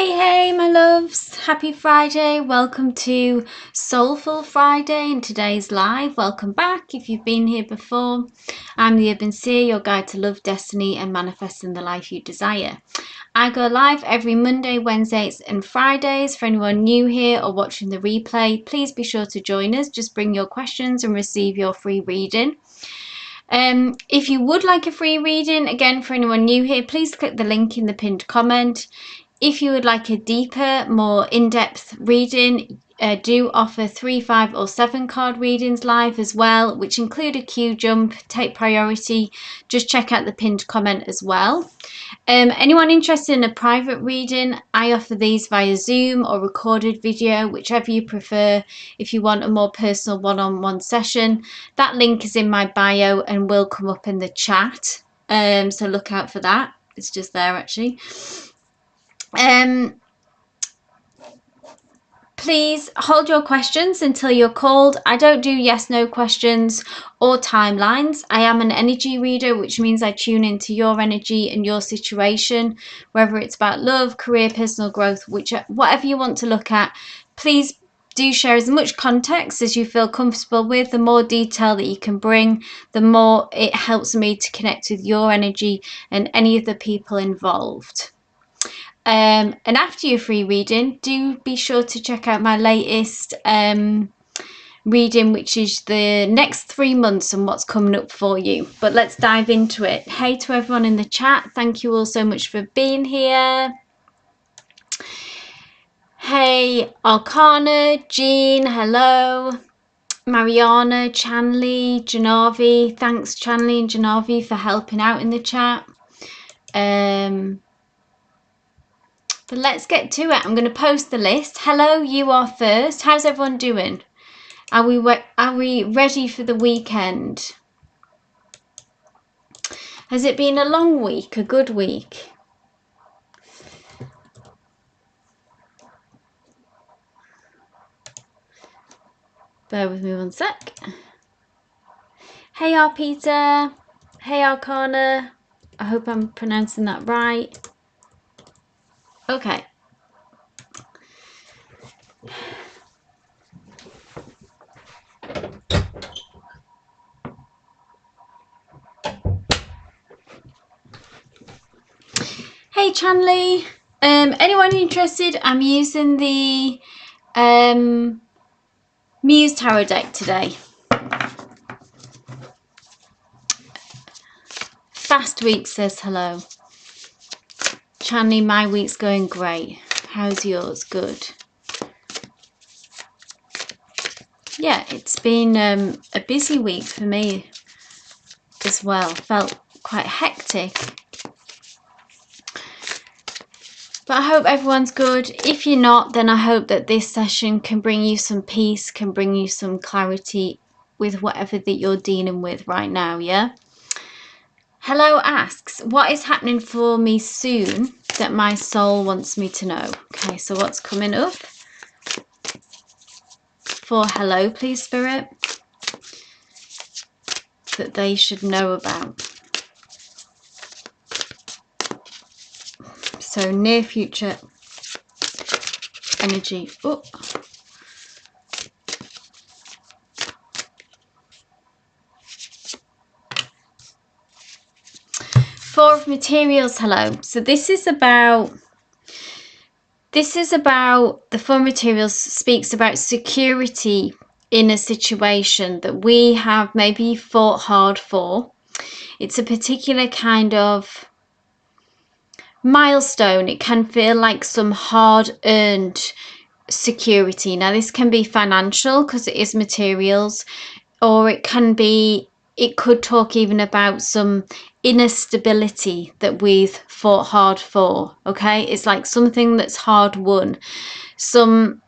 Hey, my loves. Happy Friday. Welcome to Soulful Friday and today's live. Welcome back if you've been here before. I'm the Urban Seer, your guide to love, destiny, and manifesting the life you desire. I go live every Monday, Wednesdays, and Fridays. For anyone new here or watching the replay, please be sure to join us. Just bring your questions and receive your free reading. If you would like a free reading, again, for anyone new here, please click the link in the pinned comment. If you would like a deeper, more in-depth reading, do offer 3, 5 or 7 card readings live as well, which include a queue jump, take priority. Just check out the pinned comment as well. Anyone interested in a private reading, I offer these via Zoom or recorded video, whichever you prefer. If you want a more personal one-on-one session, that link is in my bio and will come up in the chat. So look out for that. It's just there actually. Please hold your questions until you're called. I don't do yes no questions or timelines. I am an energy reader, which means I tune into your energy and your situation, whether it's about love, career, personal growth, whatever you want to look at. Please do share as much context as you feel comfortable with. The more detail that you can bring, the more it helps me to connect with your energy and any of the people involved. And after your free reading, do be sure to check out my latest reading, which is the next 3 months and what's coming up for you. But let's dive into it. Hey to everyone in the chat. Thank you all so much for being here. Hey, Arcana, Jean, hello. Mariana, Chanley, Janavi. Thanks, Chanley and Janavi, for helping out in the chat. But let's get to it. I'm going to post the list. Hello, you are first. How's everyone doing? Are we ready for the weekend? Has it been a long week, a good week? Bear with me one sec. Hey, Peter. Hey, Arcana. I hope I'm pronouncing that right. Okay. Hey, Chanley. Anyone interested? I'm using the Muse Tarot deck today. Fast Week says hello. Chanley, my week's going great. How's yours? Good. Yeah, it's been a busy week for me as well. Felt quite hectic. But I hope everyone's good. If you're not, then I hope that this session can bring you some peace, can bring you some clarity with whatever that you're dealing with right now, yeah? Hello asks, what is happening for me soon that my soul wants me to know? Okay, so what's coming up? For hello, please, Spirit, that they should know about. So near future energy. Oh. Four of Materials, hello. So this is about the Four of Materials speaks about security in a situation that we have maybe fought hard for. It's a particular kind of milestone. It can feel like some hard-earned security. Now this can be financial because it is materials, or it could talk even about some inner stability that we've fought hard for. Okay, it's like something that's hard won, some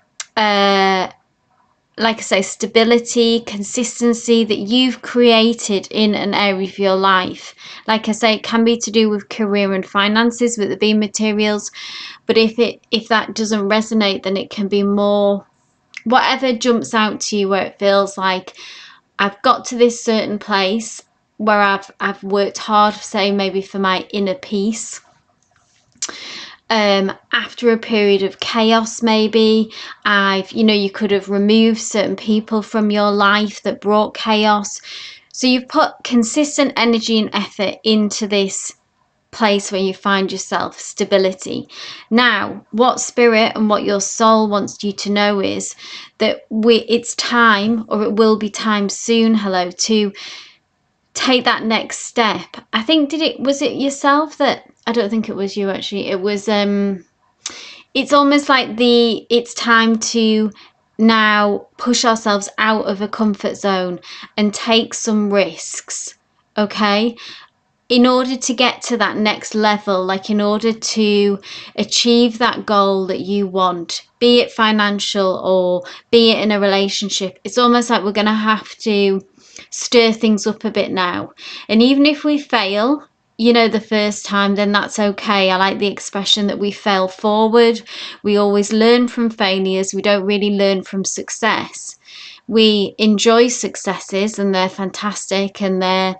like I say, stability, consistency that you've created in an area of your life. Like I say, it can be to do with career and finances, with it being materials. But if that doesn't resonate, then it can be more whatever jumps out to you, where it feels like I've got to this certain place where I've worked hard, say maybe for my inner peace. after a period of chaos, maybe you could have removed certain people from your life that brought chaos. So you've put consistent energy and effort into this place where you find yourself, stability. Now, what spirit and what your soul wants you to know is that it's time, or it will be time soon, hello, to take that next step. I think, was it yourself that, I don't think it was you actually, it was it's almost like it's time to now push ourselves out of a comfort zone and take some risks, okay, in order to get to that next level, like in order to achieve that goal that you want, be it financial or be it in a relationship. It's almost like we're going to have to stir things up a bit now. And even if we fail, the first time, then that's okay. I like the expression that we fail forward. We always learn from failures. We don't really learn from success. We enjoy successes and they're fantastic and they're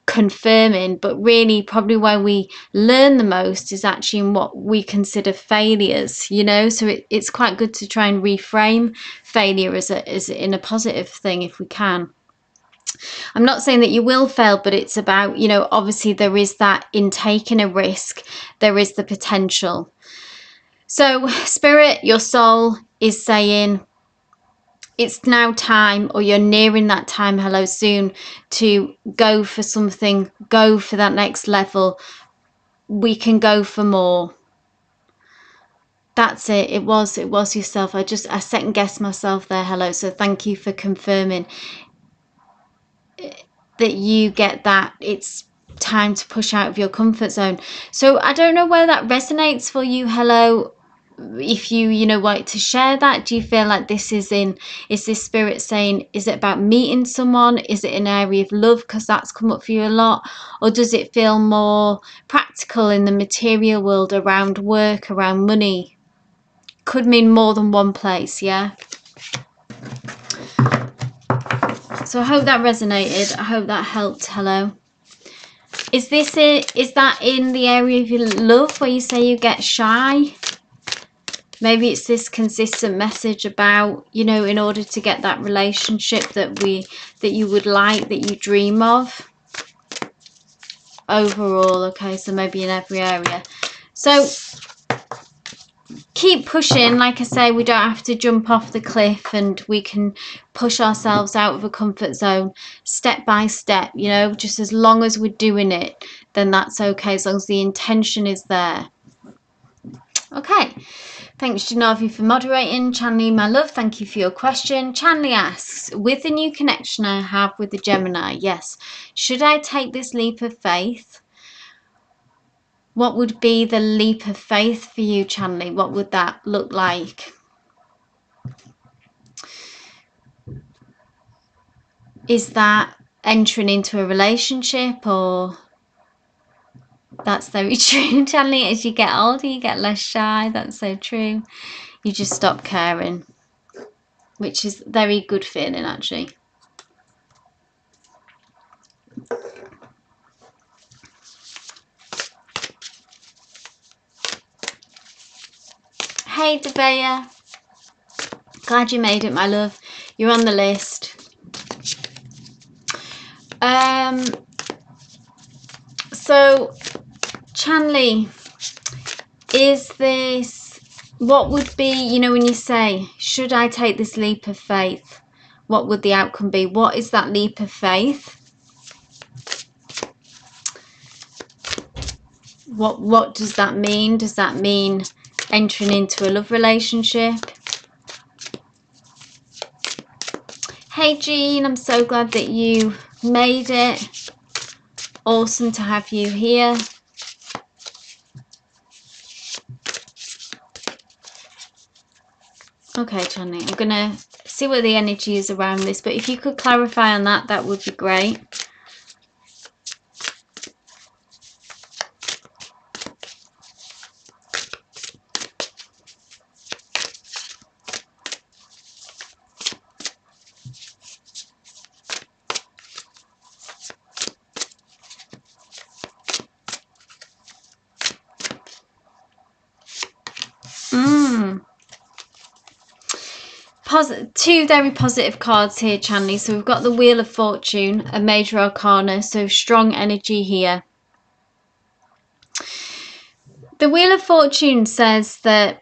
confirming, but really probably where we learn the most is actually in what we consider failures, so it's quite good to try and reframe failure as in a positive thing if we can. I'm not saying that you will fail, but it's about, obviously there is that in taking a risk, there is the potential. So spirit, your soul is saying it's now time, or you're nearing that time, hello, soon, to go for something, go for that next level. We can go for more. That's it. It was yourself. I second guessed myself there, hello. So thank you for confirming that you get that it's time to push out of your comfort zone. So I don't know where that resonates for you, hello. If you want to share that, do you feel like is this spirit saying, is it about meeting someone? Is it an area of love, because that's come up for you a lot? Or does it feel more practical in the material world, around work, around money? Could mean more than one place, yeah. So I hope that resonated. I hope that helped, hello. Is that in the area of your love, where you say you get shy? Maybe it's this consistent message about, in order to get that relationship that you would like, that you dream of. Overall, okay, so maybe in every area. So keep pushing. Like I say, we don't have to jump off the cliff, and we can push ourselves out of a comfort zone step by step, just as long as we're doing it, then that's okay, as long as the intention is there. Okay. Thanks, Janavi, for moderating. Chanley, my love, thank you for your question. Chanley asks, with the new connection I have with the Gemini, yes, should I take this leap of faith? What would be the leap of faith for you, Chanley? What would that look like? Is that entering into a relationship, or... That's very true, Chanley. As you get older, you get less shy. That's so true. You just stop caring, which is a very good feeling, actually. Hey, Debea. Glad you made it, my love. You're on the list. So, Chanley, is this... What would be, when you say, should I take this leap of faith? What would the outcome be? What is that leap of faith? What does that mean? Does that mean entering into a love relationship? Hey Jean, I'm so glad that you made it. Awesome to have you here. Okay, Johnny, I'm gonna see what the energy is around this, but if you could clarify on that, that would be great. Two very positive cards here, Chanley. So we've got the Wheel of Fortune, a major arcana, so strong energy here. The Wheel of Fortune says that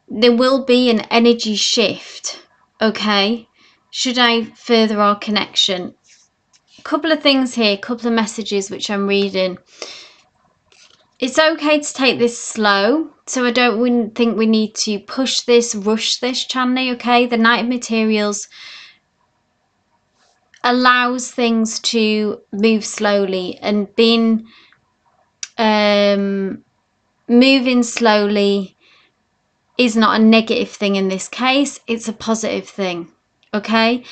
there will be an energy shift, okay? Should I further our connection? A couple of things here, a couple of messages which I'm reading. It's okay to take this slow, so I don't think we need to push this, rush this, Chanley, okay? The Knight of Materials allows things to move slowly, and being moving slowly is not a negative thing in this case, it's a positive thing, okay?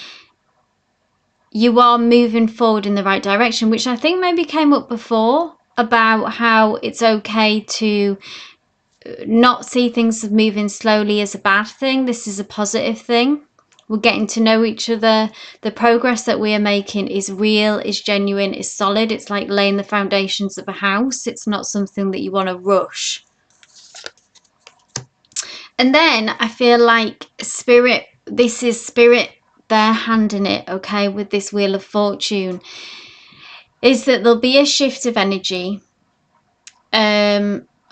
You are moving forward in the right direction, which I think maybe came up before about how it's okay to not see things moving slowly as a bad thing. This is a positive thing. We're getting to know each other. The progress that we are making is real, is genuine, is solid. It's like laying the foundations of a house. It's not something that you want to rush. And then I feel like Spirit, this is Spirit, their hand in it, okay, with this Wheel of Fortune, is that there'll be a shift of energy.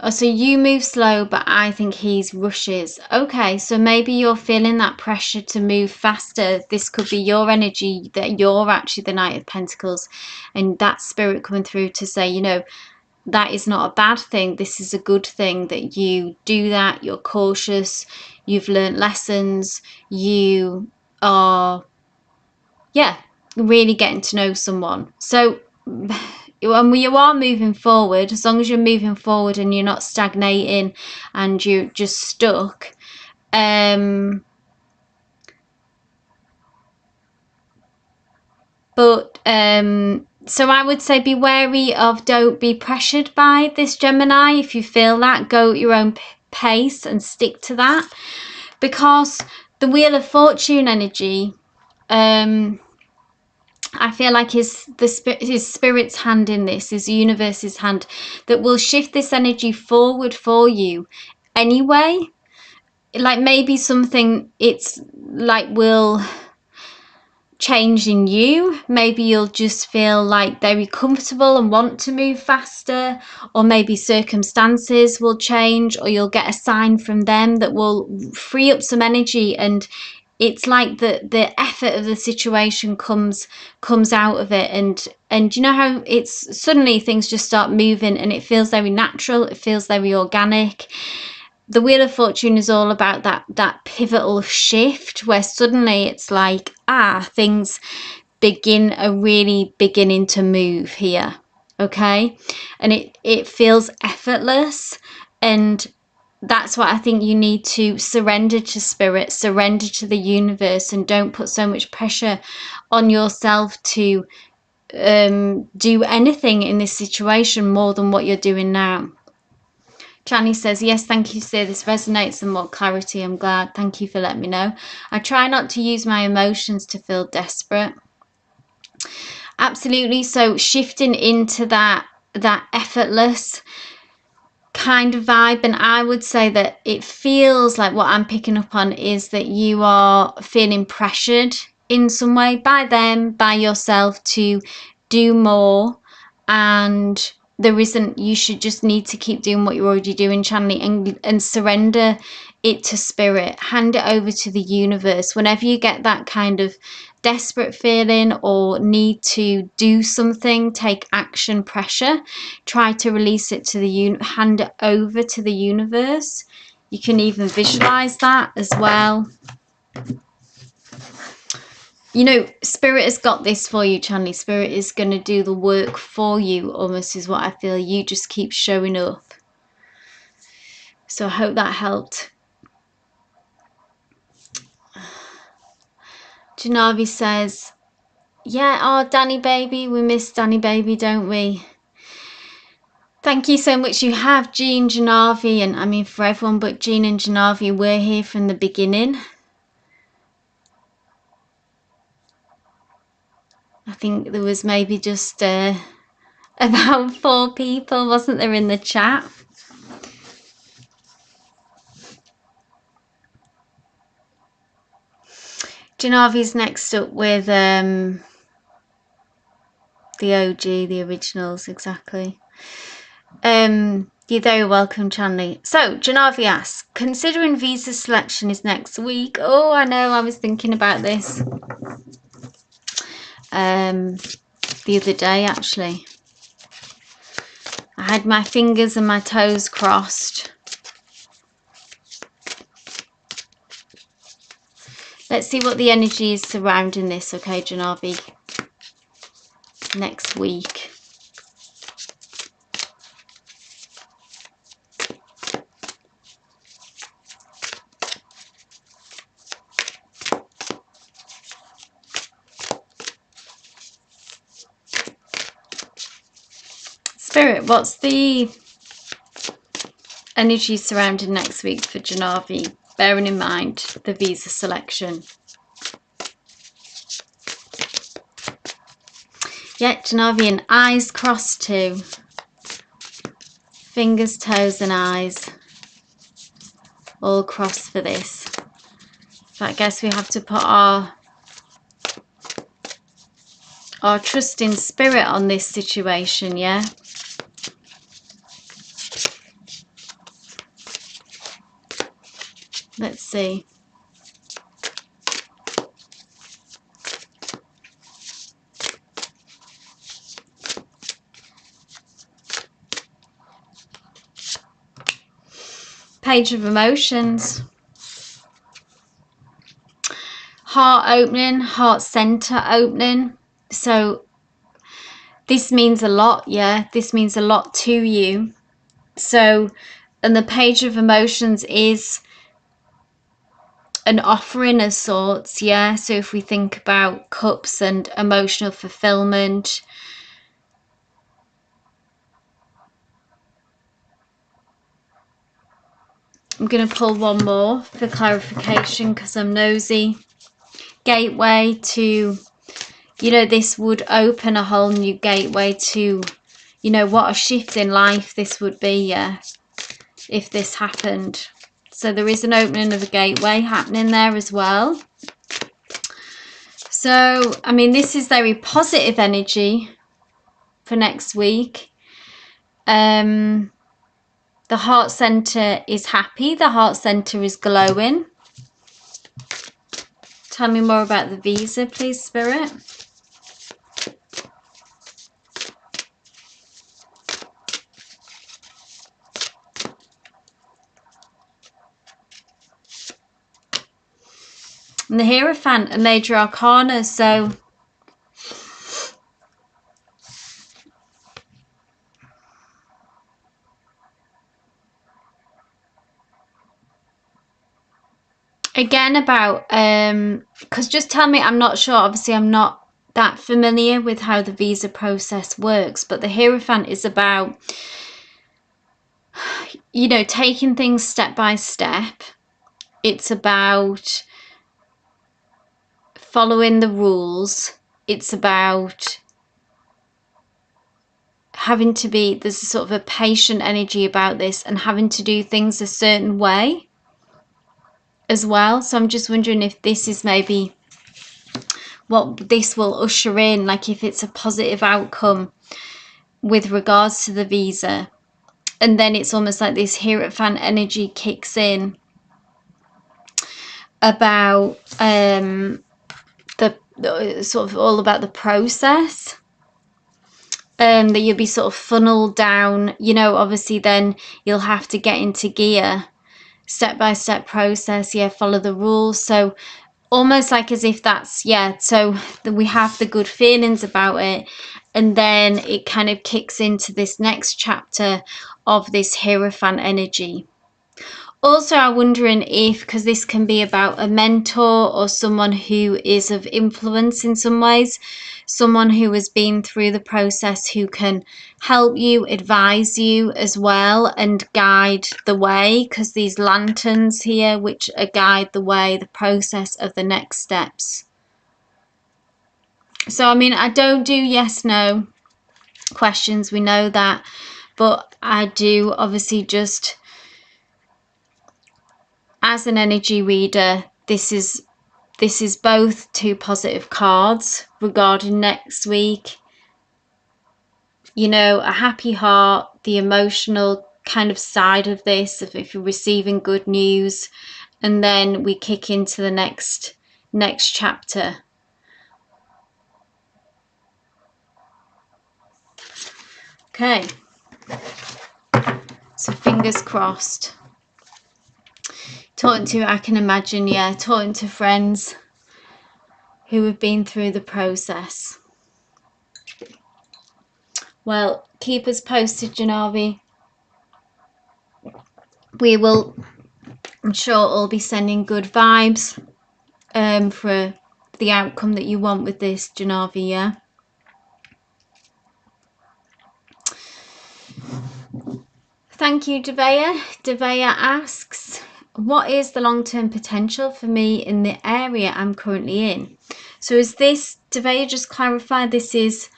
So you move slow, but I think he rushes. Okay, so maybe you're feeling that pressure to move faster. This could be your energy, that you're actually the Knight of Pentacles, and that Spirit coming through to say, you know, that is not a bad thing. This is a good thing that you do that. You're cautious. You've learned lessons. You are, yeah, really getting to know someone. So when you are moving forward, as long as you're moving forward and you're not stagnating and you're just stuck, so I would say be wary of, don't be pressured by this Gemini. If you feel that, go at your own pace and stick to that, because the Wheel of Fortune energy, I feel like his Spirit's hand in this, his universe's hand, that will shift this energy forward for you anyway. Like maybe something, it's like will change in you. Maybe you'll just feel like very comfortable and want to move faster, or maybe circumstances will change, or you'll get a sign from them that will free up some energy, and it's like the effort of the situation comes out of it, and you know how it's suddenly things just start moving and it feels very natural, it feels very organic. The Wheel of Fortune is all about that pivotal shift where suddenly it's like, things are really beginning to move here, okay? And it feels effortless, and that's what I think you need to surrender to Spirit, surrender to the universe, and don't put so much pressure on yourself to do anything in this situation more than what you're doing now. Chani says, yes, thank you, sir. This resonates and more clarity. I'm glad. Thank you for letting me know. I try not to use my emotions to feel desperate. Absolutely. So shifting into that effortless kind of vibe. And I would say that it feels like what I'm picking up on is that you are feeling pressured in some way by them, by yourself, to do more, and there isn't. You should just need to keep doing what you're already doing, channeling, and surrender it to Spirit, hand it over to the universe. Whenever you get that kind of desperate feeling or need to do something, take action, pressure, try to release it to the hand it over to the universe. You can even visualize that as well. You know, Spirit has got this for you, Chanley. Spirit is going to do the work for you, almost, is what I feel. You just keep showing up. So I hope that helped. Janavi says, yeah, oh, Danny baby, we miss Danny baby, don't we? Thank you so much. You have Jean, Janavi, and I mean for everyone but Jean and Janavi, we're here from the beginning. I think there was maybe just about 4 people, wasn't there, in the chat? Janavi's next up with the OG, the originals, exactly. You're very welcome, Chanley. So, Janavi asks, considering visa selection is next week. Oh, I know, I was thinking about this the other day, actually. I had my fingers and my toes crossed. Let's see what the energy is surrounding this, okay, Janavi? Next week. Spirit, what's the energy surrounding next week for Janavi, bearing in mind the visa selection? Yeah, Janavi, and eyes crossed too. Fingers, toes and eyes all crossed for this. So I guess we have to put our trust in spirit on this situation, yeah? Let's see. Page of Emotions. Heart opening, heart center opening. So this means a lot, yeah? This means a lot to you. So, and the Page of Emotions is an offering of sorts, yeah? So if we think about cups and emotional fulfillment, I'm going to pull one more for clarification because I'm nosy. Gateway to, you know, this would open a whole new gateway to, you know, what a shift in life this would be, yeah, if this happened. So there is an opening of a gateway happening there as well. So, I mean, this is very positive energy for next week. The heart center is happy. The heart center is glowing. Tell me more about the visa, please, Spirit. And the Hierophant, a major arcana. So again about because just tell me, I'm not sure, obviously I'm not that familiar with how the visa process works, but the Hierophant is about, you know, taking things step by step. It's about following the rules. It's about having to be, there's a sort of a patient energy about this, and having to do things a certain way as well. So I'm just wondering if this is maybe what this will usher in, like if it's a positive outcome with regards to the visa. And then it's almost like this Hierophant energy kicks in about the sort of all about the process, that you'll be sort of funneled down, you know, obviously then you'll have to get into gear, step by step process, yeah, follow the rules. So almost like as if that's, yeah, so we have the good feelings about it, and then it kind of kicks into this next chapter of this Hierophant energy. Also, I'm wondering if, because this can be about a mentor or someone who is of influence in some ways, someone who has been through the process who can help you, advise you as well, and guide the way, because these lanterns here, which guide the way, the process of the next steps. So, I mean, I don't do yes, no questions, we know that, but I do obviously just, as an energy reader, this is this is both two positive cards regarding next week. You know, a happy heart, the emotional kind of side of this, if you're receiving good news, and then we kick into the next chapter. Okay, so fingers crossed. Talking to, I can imagine, yeah, talking to friends who have been through the process. Well, keep us posted, Janavi. We will, I'm sure, all be sending good vibes for the outcome that you want with this, Janavi, yeah? Thank you, Devea. Devea asks, what is the long-term potential for me in the area I'm currently in? So is this, Devea, just clarify, this is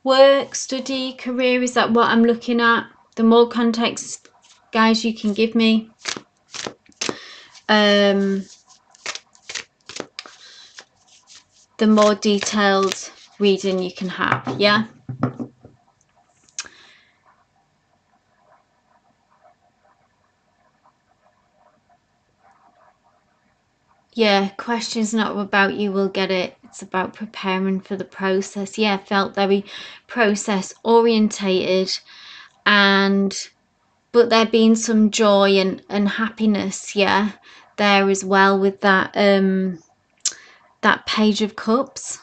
work, study, career? Is that what I'm looking at? The more context, guys, you can give me. The more detailed reading you can have, yeah? Yeah, questions not about you will get it. It's about preparing for the process. Yeah, felt very process orientated, but there being some joy and happiness, yeah, there as well with that that Page of Cups.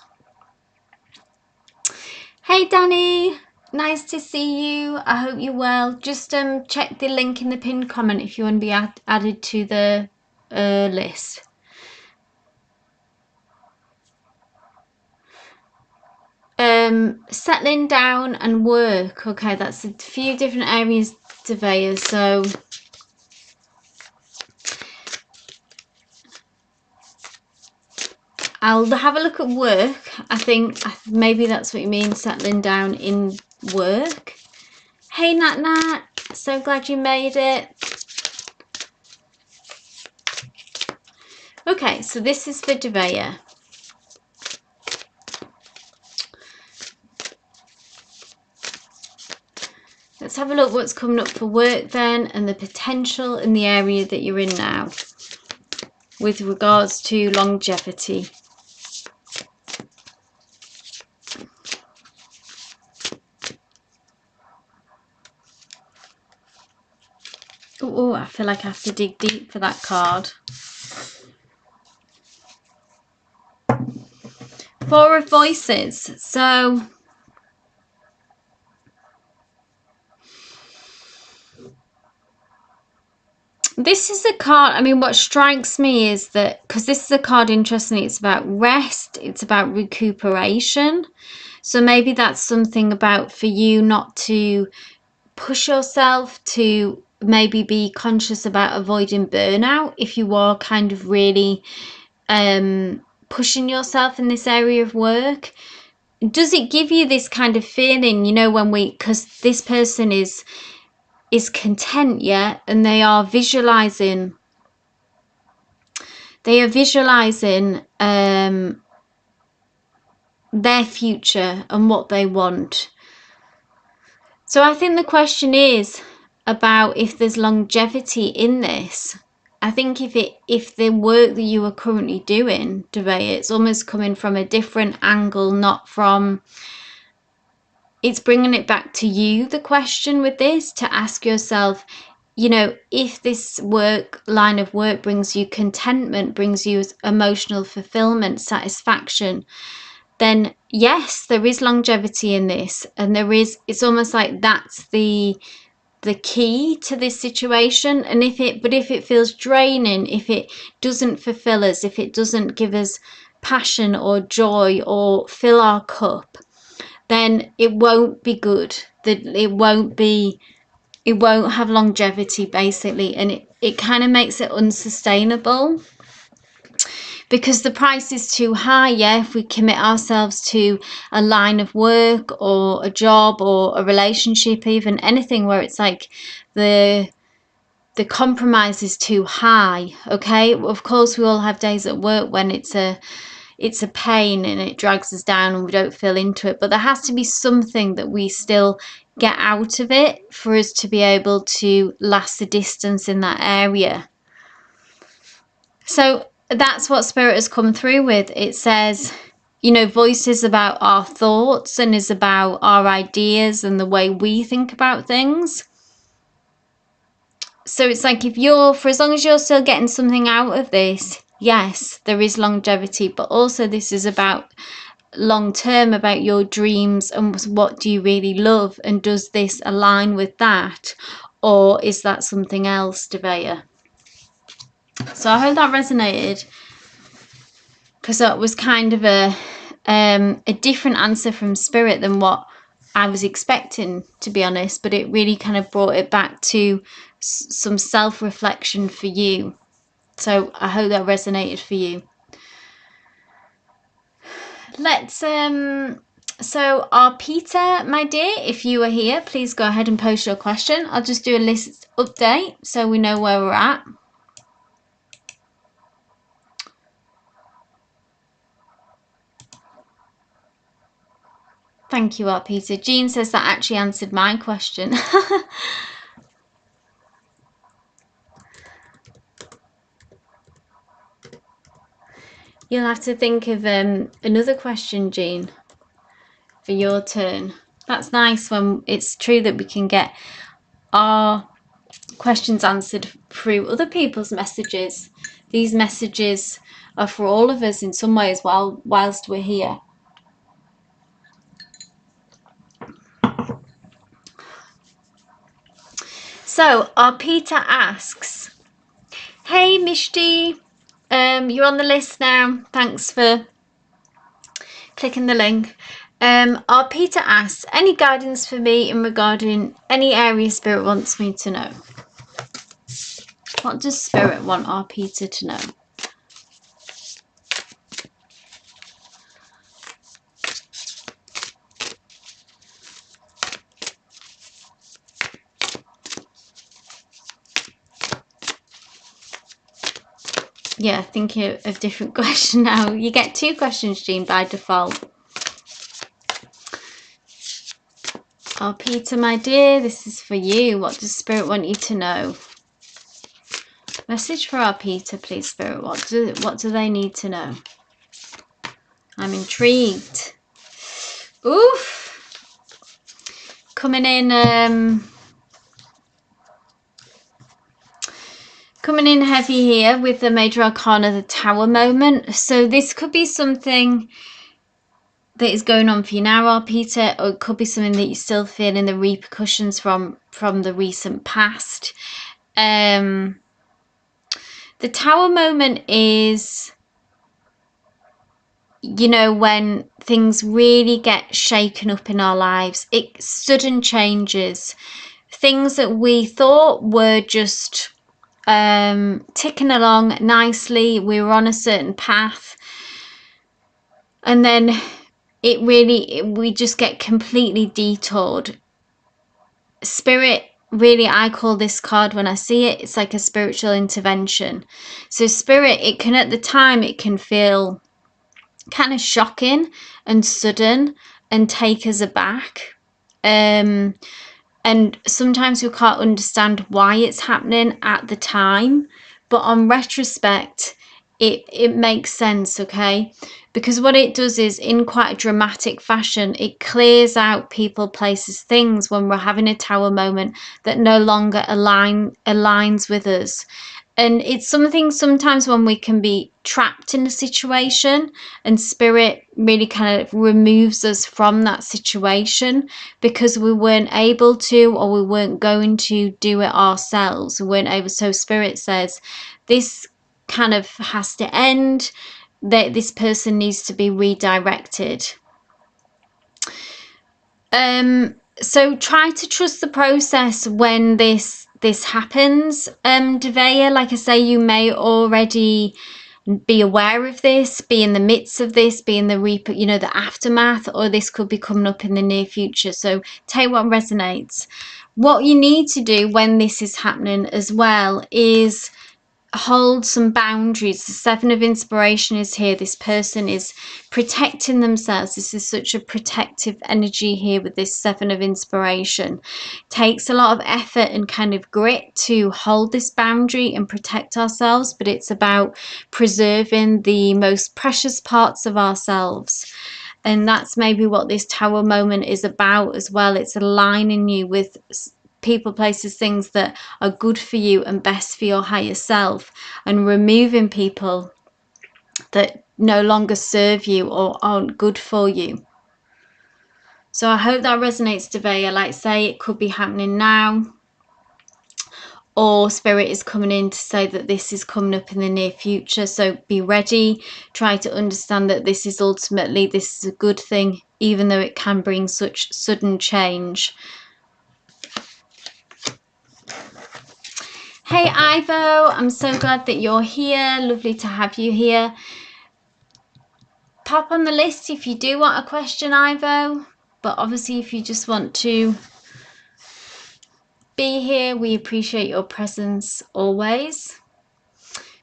Hey Danny, nice to see you. I hope you're well. Just check the link in the pinned comment if you want to be added to the list. Settling down and work. Okay, that's a few different areas, Devea. So I'll have a look at work. I think maybe that's what you mean, settling down in work. Hey Nat Nat, so glad you made it. Okay, so this is for Devea. Let's have a look what's coming up for work then, and the potential in the area that you're in now with regards to longevity. Oh, I feel like I have to dig deep for that card. Four of Voices. So this is a card, I mean, what strikes me is that, because this is a card, interestingly, it's about rest, it's about recuperation. So maybe that's something about for you not to push yourself, to maybe be conscious about avoiding burnout if you are kind of really pushing yourself in this area of work. Does it give you this kind of feeling, you know, when because this person is content, yeah, and they are visualizing their future and what they want. So I think the question is about if there's longevity in this. I think if the work that you are currently doing, Devea, it's almost coming from a different angle, not from, it's bringing it back to you, the question with this, to ask yourself, you know, if this line of work brings you contentment, brings you emotional fulfillment, satisfaction, then yes, there is longevity in this, and it's almost like that's the key to this situation. And if it feels draining, if it doesn't fulfill us, if it doesn't give us passion or joy or fill our cup, then it won't be good. It won't have longevity, basically, and it kind of makes it unsustainable because the price is too high. Yeah, if we commit ourselves to a line of work or a job or a relationship, even anything where it's like the compromise is too high. Okay, of course we all have days at work when it's a pain and it drags us down and we don't feel into it, but there has to be something that we still get out of it for us to be able to last the distance in that area. So that's what Spirit has come through with. It says, you know, voice is about our thoughts and is about our ideas and the way we think about things. So it's like, if you're, for as long as you're still getting something out of this, yes, there is longevity, but also this is about long term, about your dreams and what do you really love, and does this align with that, or is that something else, Devaya? So I hope that resonated, because that was kind of a different answer from Spirit than what I was expecting, to be honest, but it really kind of brought it back to some self-reflection for you. So I hope that resonated for you. Let's so our Peter, my dear, if you are here, please go ahead and post your question. I'll just do a list update so we know where we're at. Thank you, our Peter. Jean says that actually answered my question. You'll have to think of another question, Jean, for your turn. That's nice when it's true that we can get our questions answered through other people's messages. These messages are for all of us in some ways whilst we're here. So our Peter asks, hey Mishti, you're on the list now. Thanks for clicking the link. Our Peter asks, any guidance for me in regarding any area Spirit wants me to know? What does Spirit want our Peter to know? Yeah, thinking of different question now. You get 2 questions, Jean, by default. Oh, Peter, my dear, this is for you. What does Spirit want you to know? Message for our Peter, please, Spirit. What do they need to know? I'm intrigued. Oof. Coming in heavy here with the Major Arcana, the Tower moment. So this could be something that is going on for you now, our Peter, or it could be something that you're still feeling the repercussions from the recent past. The Tower moment is, you know, when things really get shaken up in our lives. It sudden changes. Things that we thought were just ticking along nicely, we were on a certain path, and then we just get completely detoured. Spirit, really, I call this card, when I see it, it's like a spiritual intervention. So Spirit, it can, at the time, it can feel kind of shocking and sudden and take us aback. And sometimes we can't understand why it's happening at the time, but on retrospect, it makes sense, okay? Because what it does is, in quite a dramatic fashion, it clears out people, places, things when we're having a Tower moment that no longer aligns with us. And it's something sometimes when we can be trapped in a situation, and Spirit really kind of removes us from that situation because we weren't able to, or we weren't going to do it ourselves. We weren't able. So Spirit says this kind of has to end, that this person needs to be redirected. So try to trust the process when this happens, Devaya. Like I say, you may already be aware of this, be in the midst of this, be in the the aftermath, or this could be coming up in the near future. So take what resonates. What you need to do when this is happening as well is hold some boundaries. The Seven of Inspiration is here. This person is protecting themselves. This is such a protective energy here with this Seven of Inspiration. It takes a lot of effort and kind of grit to hold this boundary and protect ourselves, but it's about preserving the most precious parts of ourselves. And that's maybe what this Tower moment is about as well. It's aligning you with people, places, things that are good for you and best for your higher self, and removing people that no longer serve you or aren't good for you. So I hope that resonates today. Like I say, it could be happening now, or Spirit is coming in to say that this is coming up in the near future. So be ready. Try to understand that this is ultimately, this is a good thing, even though it can bring such sudden change. Hey Ivo, I'm so glad that you're here. Lovely to have you here. Pop on the list if you do want a question, Ivo. But obviously if you just want to be here, we appreciate your presence always.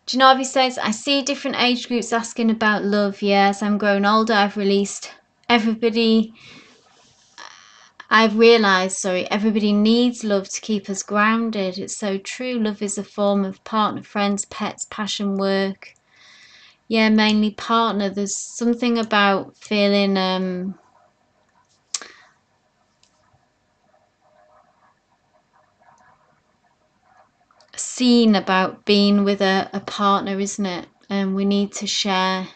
Janavi says, I see different age groups asking about love. Yes, I'm growing older. I've realised, everybody needs love to keep us grounded. It's so true. Love is a form of partner, friends, pets, passion, work. Yeah, mainly partner. There's something about feeling seen about being with a partner, isn't it? And we need to share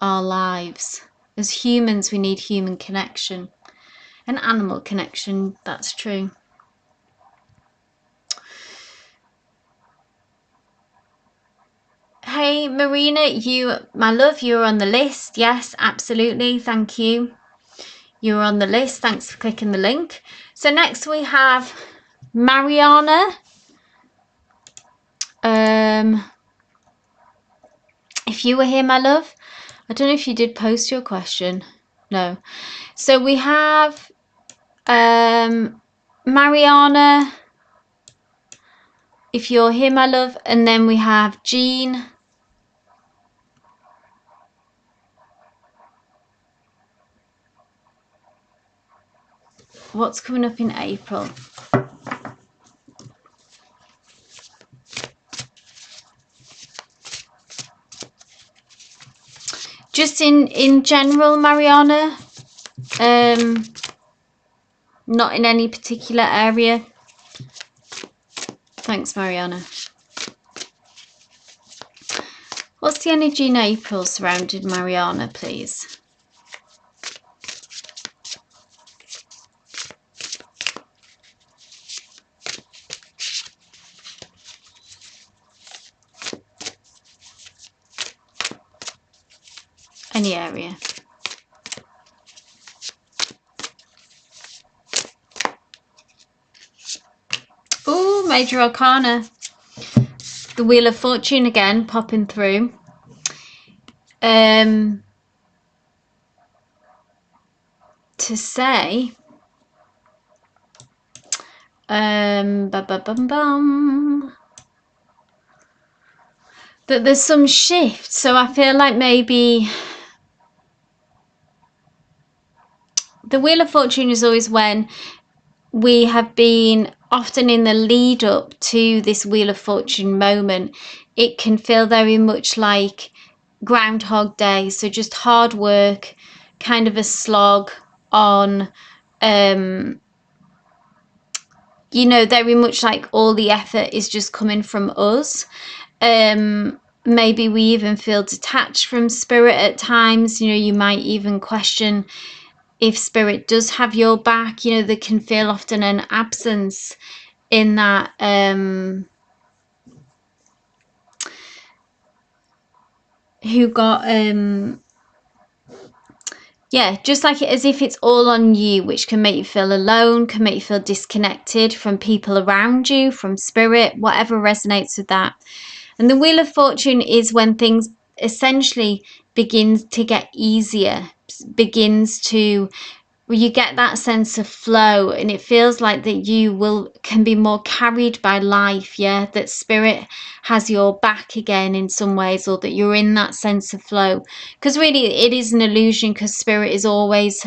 our lives. As humans, we need human connection and animal connection. That's true. Hey Marina, my love, you're on the list. Yes, absolutely. Thank you. You're on the list. Thanks for clicking the link. So next we have Mariana. If you were here, my love, I don't know if you did post your question. No. So we have Mariana, if you're here, my love, and then we have Jean. What's coming up in April? Just in general, Mariana, not in any particular area. Thanks, Mariana. What's the energy in April surrounding Mariana, please? Any area. Oh, Major Arcana. The Wheel of Fortune again, popping through. To say, that there's some shift. So I feel like maybe the Wheel of Fortune is always when we have been often in the lead up to this Wheel of Fortune moment. It can feel very much like Groundhog Day, so just hard work, kind of a slog on, very much like all the effort is just coming from us. Maybe we even feel detached from Spirit at times. You might even question if Spirit does have your back. There can feel often an absence in that, just like as if it's all on you, which can make you feel alone, can make you feel disconnected from people around you, from Spirit, whatever resonates with that. And the Wheel of Fortune is when things essentially begins to get easier, begins to, you get that sense of flow, and it feels like that you can be more carried by life, yeah, that spirit has your back again in some ways, or that you're in that sense of flow. Because really it is an illusion, because spirit is always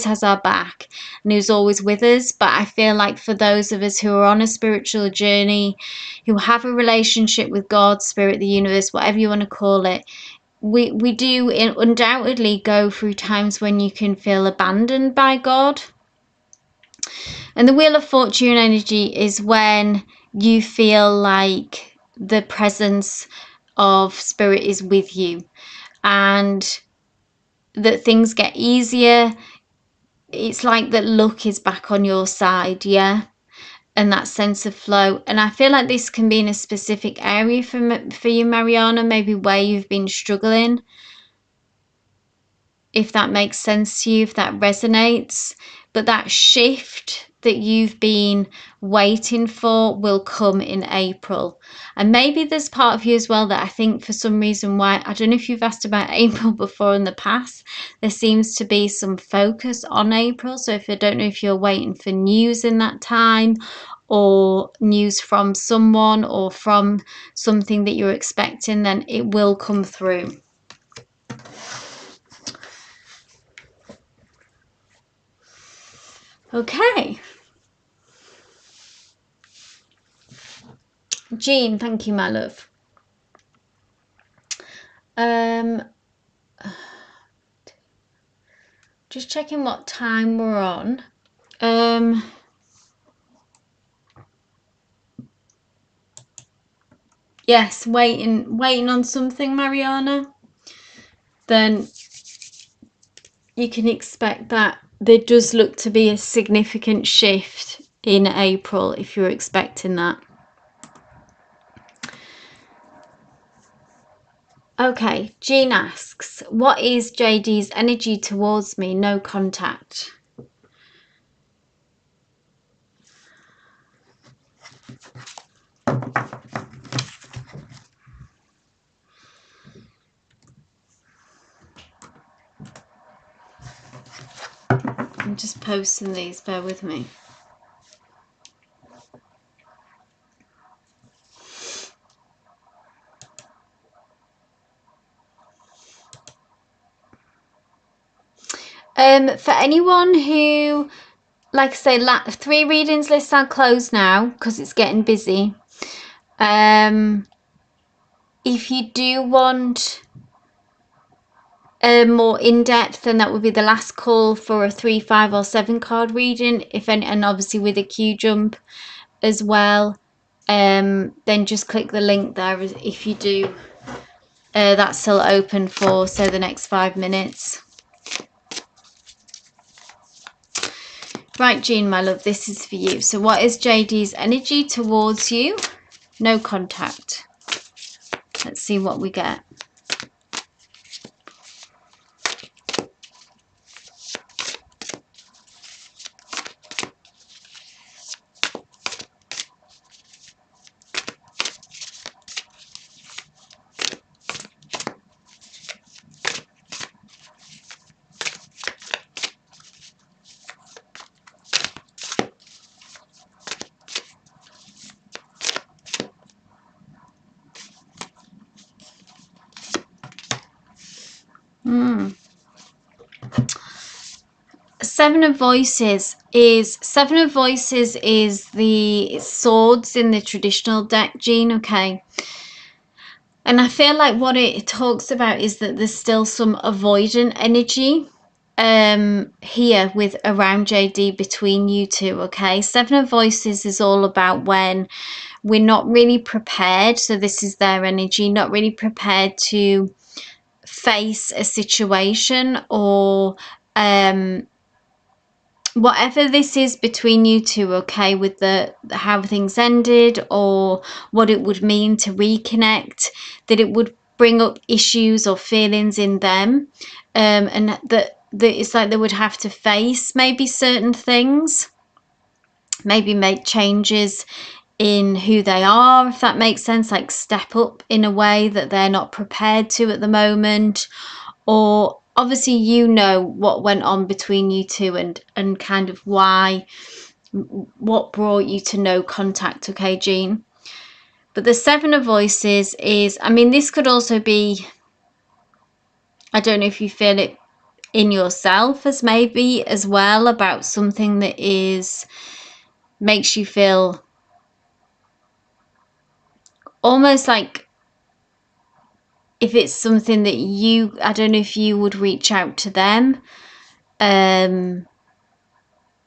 has our back and is always with us. But I feel like for those of us who are on a spiritual journey, who have a relationship with God, spirit, the universe, whatever you want to call it, we do undoubtedly go through times when you can feel abandoned by God. And the Wheel of Fortune energy is when you feel like the presence of spirit is with you, and that things get easier. It's like that luck is back on your side, yeah, and that sense of flow. And I feel like this can be in a specific area for you, Mariana, maybe where you've been struggling, if that makes sense to you, if that resonates. But that shift that you've been waiting for will come in April. And maybe there's part of you as well that I think for some reason why, I don't know if you've asked about April before in the past, there seems to be some focus on April. So if I don't know if you're waiting for news in that time, or news from someone, or from something that you're expecting, then it will come through. Okay. Jean, thank you, my love. Just checking what time we're on. Yes, waiting on something, Mariana. Then you can expect that there does look to be a significant shift in April if you're expecting that. Okay, Jean asks, what is JD's energy towards me? No contact. I'm just posting these, bear with me. For anyone who, like I say, 3 readings lists are closed now because it's getting busy. If you do want more in-depth, then that would be the last call for a 3, 5 or 7 card reading, and obviously with a Q jump as well. Then just click the link there if you do. That's still open for, say, the next 5 minutes. Right, Jean, my love, this is for you. So what is JD's energy towards you? No contact. Let's see what we get. Seven of Voices is the swords in the traditional deck, Jean. Okay. And I feel like what it talks about is that there's still some avoidant energy here with around JD between you two. Okay. Seven of Voices is all about when we're not really prepared. So this is their energy, not really prepared to face a situation, or whatever this is between you two, okay, with the how things ended, or what it would mean to reconnect, that it would bring up issues or feelings in them, and that it's like they would have to face maybe certain things, maybe make changes in who they are, if that makes sense, like step up in a way that they're not prepared to at the moment. Or obviously you know what went on between you two and kind of why, what brought you to no contact, okay, Jean? But the Seven of Voices is, I mean, this could also be, I don't know if you feel it in yourself as maybe as well, about something that is, makes you feel almost like, if it's something that you, I don't know if you would reach out to them.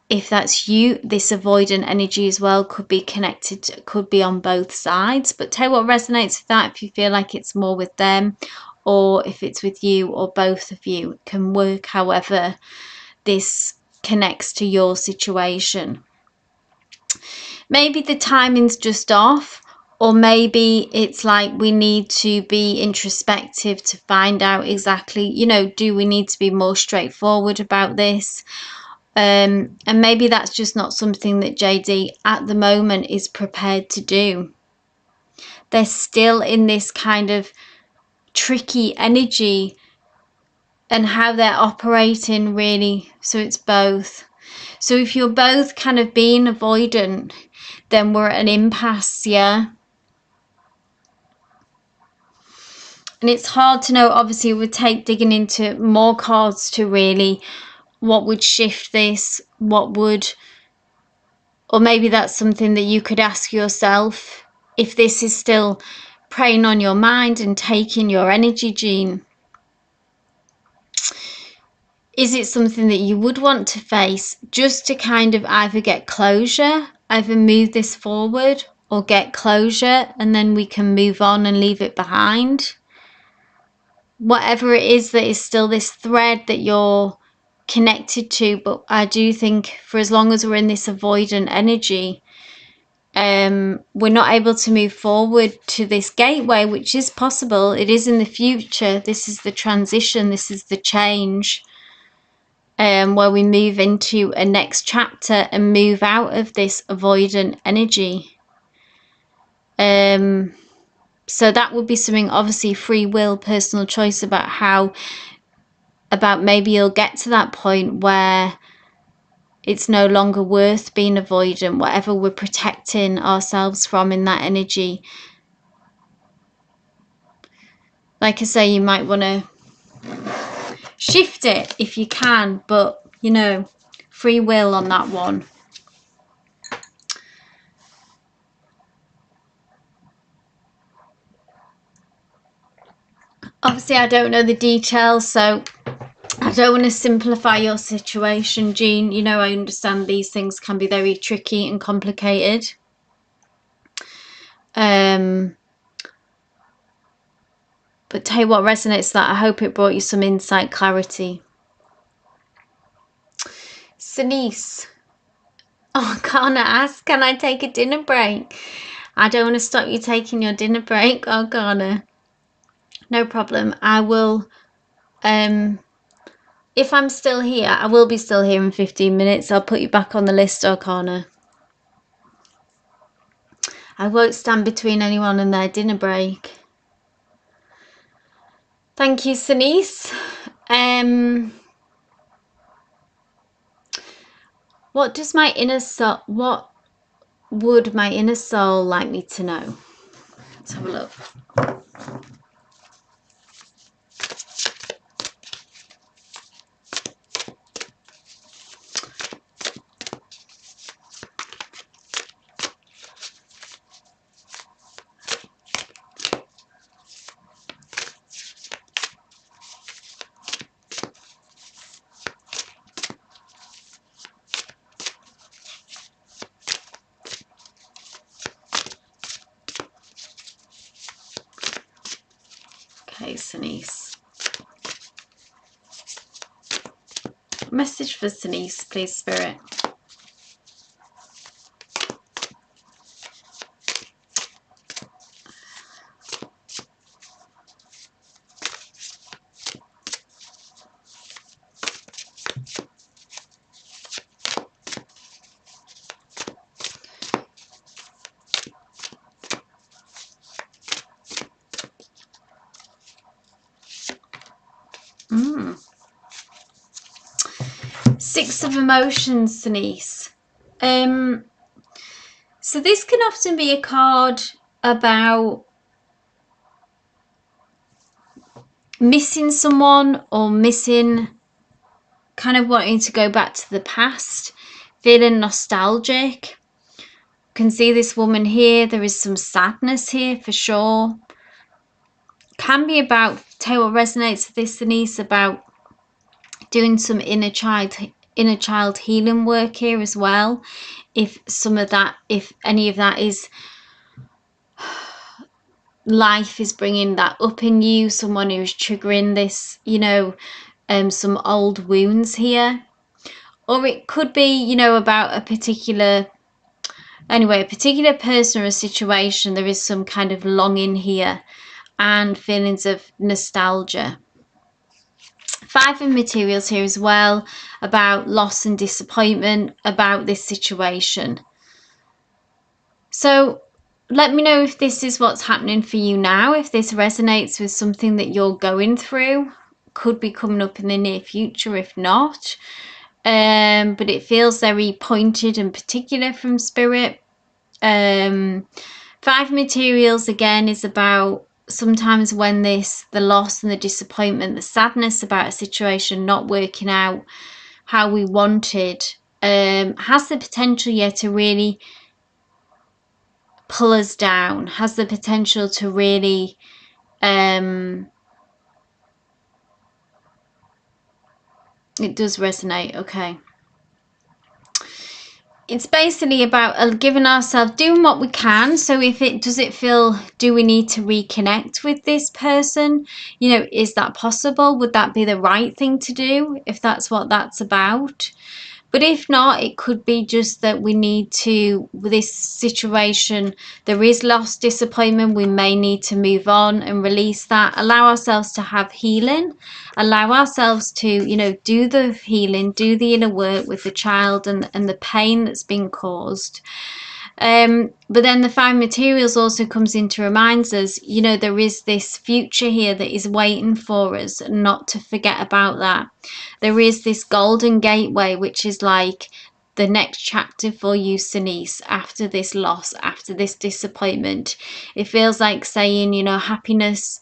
If that's you, this avoidant energy as well could be connected, could be on both sides. But tell what resonates with that, if you feel like it's more with them or if it's with you or both of you. It can work however this connects to your situation. Maybe the timing's just off, or maybe it's like we need to be introspective to find out exactly, you know, do we need to be more straightforward about this? And maybe that's just not something that JD at the moment is prepared to do. They're still in this kind of tricky energy and how they're operating, really. So it's both. So if you're both kind of being avoidant, then we're at an impasse, yeah? And it's hard to know, obviously it would take digging into more cards to really, what would shift this, what would, or maybe that's something that you could ask yourself, if this is still preying on your mind and taking your energy, Jean. Is it something that you would want to face just to kind of either get closure, either move this forward or get closure, and then we can move on and leave it behind? Whatever it is that is still this thread that you're connected to. But I do think for as long as we're in this avoidant energy, we're not able to move forward to this gateway, which is possible. It is in the future. This is the transition. This is the change, where we move into a next chapter and move out of this avoidant energy. So that would be something, obviously free will, personal choice about how, about maybe you'll get to that point where it's no longer worth being avoidant, whatever we're protecting ourselves from in that energy. Like I say, you might want to shift it if you can, but you know, free will on that one. Obviously I don't know the details, so I don't want to simplify your situation, Jean. You know, I understand these things can be very tricky and complicated. But tell you what resonates with that, I hope it brought you some insight, clarity. Denise. Oh, Connor asked, can I take a dinner break? I don't want to stop you taking your dinner break. Oh, Connor. No problem. I will, if I'm still here, I will be still here in 15 minutes. I'll put you back on the list, O'Connor. I won't stand between anyone and their dinner break. Thank you, Denise. What does my inner soul, what would my inner soul like me to know? Let's have a look. Okay, Denise. Message for Denise, please, Spirit. Six of Emotions, Denise. So this can often be a card about missing someone, or missing, kind of wanting to go back to the past, feeling nostalgic. Can see this woman here. There is some sadness here for sure. Can be about, tell what resonates with this, Denise, about doing some inner child healing work here as well. If some of that, if any of that is, life is bringing that up in you, someone who's triggering this, you know, some old wounds here. Or it could be, you know, about a particular person or a situation. There is some kind of longing here and feelings of nostalgia. Five of Materials here as well, about loss and disappointment about this situation. So let me know if this is what's happening for you now, if this resonates with something that you're going through. Could be coming up in the near future, if not. But it feels very pointed and particular from Spirit. Five Materials again is about sometimes when the loss and the disappointment, the sadness about a situation not working out how we wanted, has the potential to really pull us down, has the potential to really it does resonate. Okay, it's basically about giving ourselves, doing what we can. So if it does, it feel, do we need to reconnect with this person? You know, is that possible? Would that be the right thing to do if that's what that's about? But if not, it could be just that we need to, with this situation, there is loss, disappointment, we may need to move on and release that, allow ourselves to have healing, allow ourselves to, you know, do the healing, do the inner work with the child and the pain that's been caused. But then the Five Materials also comes in to remind us, you know, there is this future here that is waiting for us, not to forget about that. There is this golden gateway, which is like the next chapter for you, Denise, after this loss, after this disappointment. It feels like saying, you know, happiness,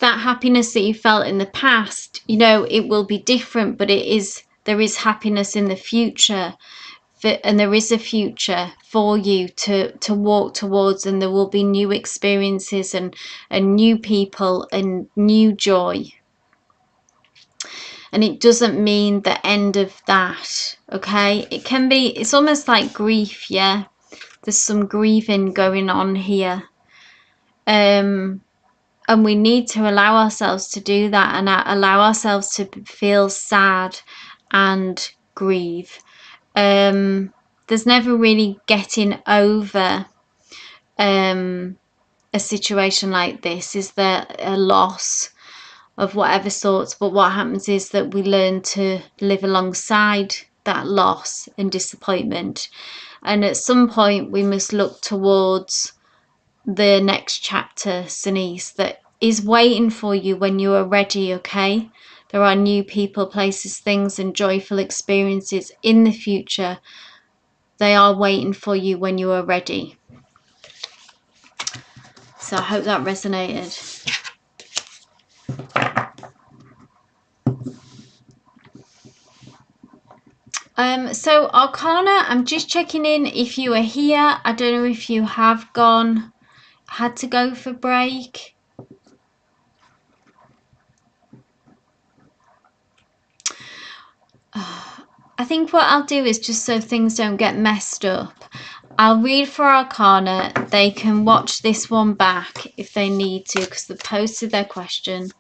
that happiness that you felt in the past, you know, it will be different, but there is happiness in the future. And there is a future for you to walk towards, and there will be new experiences and new people and new joy. And it doesn't mean the end of that, okay? It can be, it's almost like grief, yeah? There's some grieving going on here. And we need to allow ourselves to do that, and allow ourselves to feel sad and grieve. There's never really getting over a situation like this. Is there a loss of whatever sorts? But what happens is that we learn to live alongside that loss and disappointment, and at some point we must look towards the next chapter, Denise, that is waiting for you when you are ready. Okay, there are new people, places, things and joyful experiences in the future. They are waiting for you when you are ready. So I hope that resonated. So Arcana, I'm just checking in if you are here. I don't know if you have had to go for break. I think what I'll do is, just so things don't get messed up, I'll read for Arcana. They can watch this one back if they need to, because they posted their question.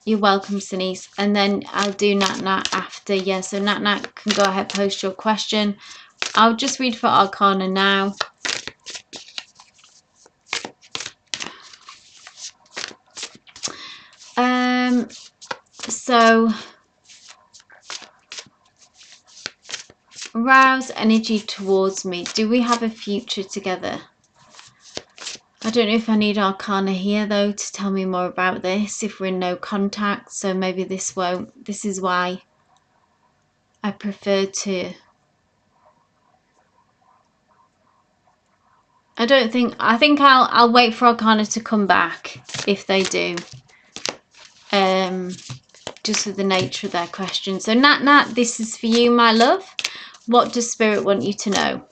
You're welcome, Denise. And then I'll do Nat Nat after. Yeah, so Nat Nat can go ahead, post your question. I'll just read for Arcana now. So rouse energy towards me. Do we have a future together? I don't know if I need Arcana here though to tell me more about this if we're in no contact, so maybe this won't. This is why I prefer to. I think I'll wait for Arcana to come back if they do. Just with the nature of their question. So Nat, this is for you, my love. What does Spirit want you to know?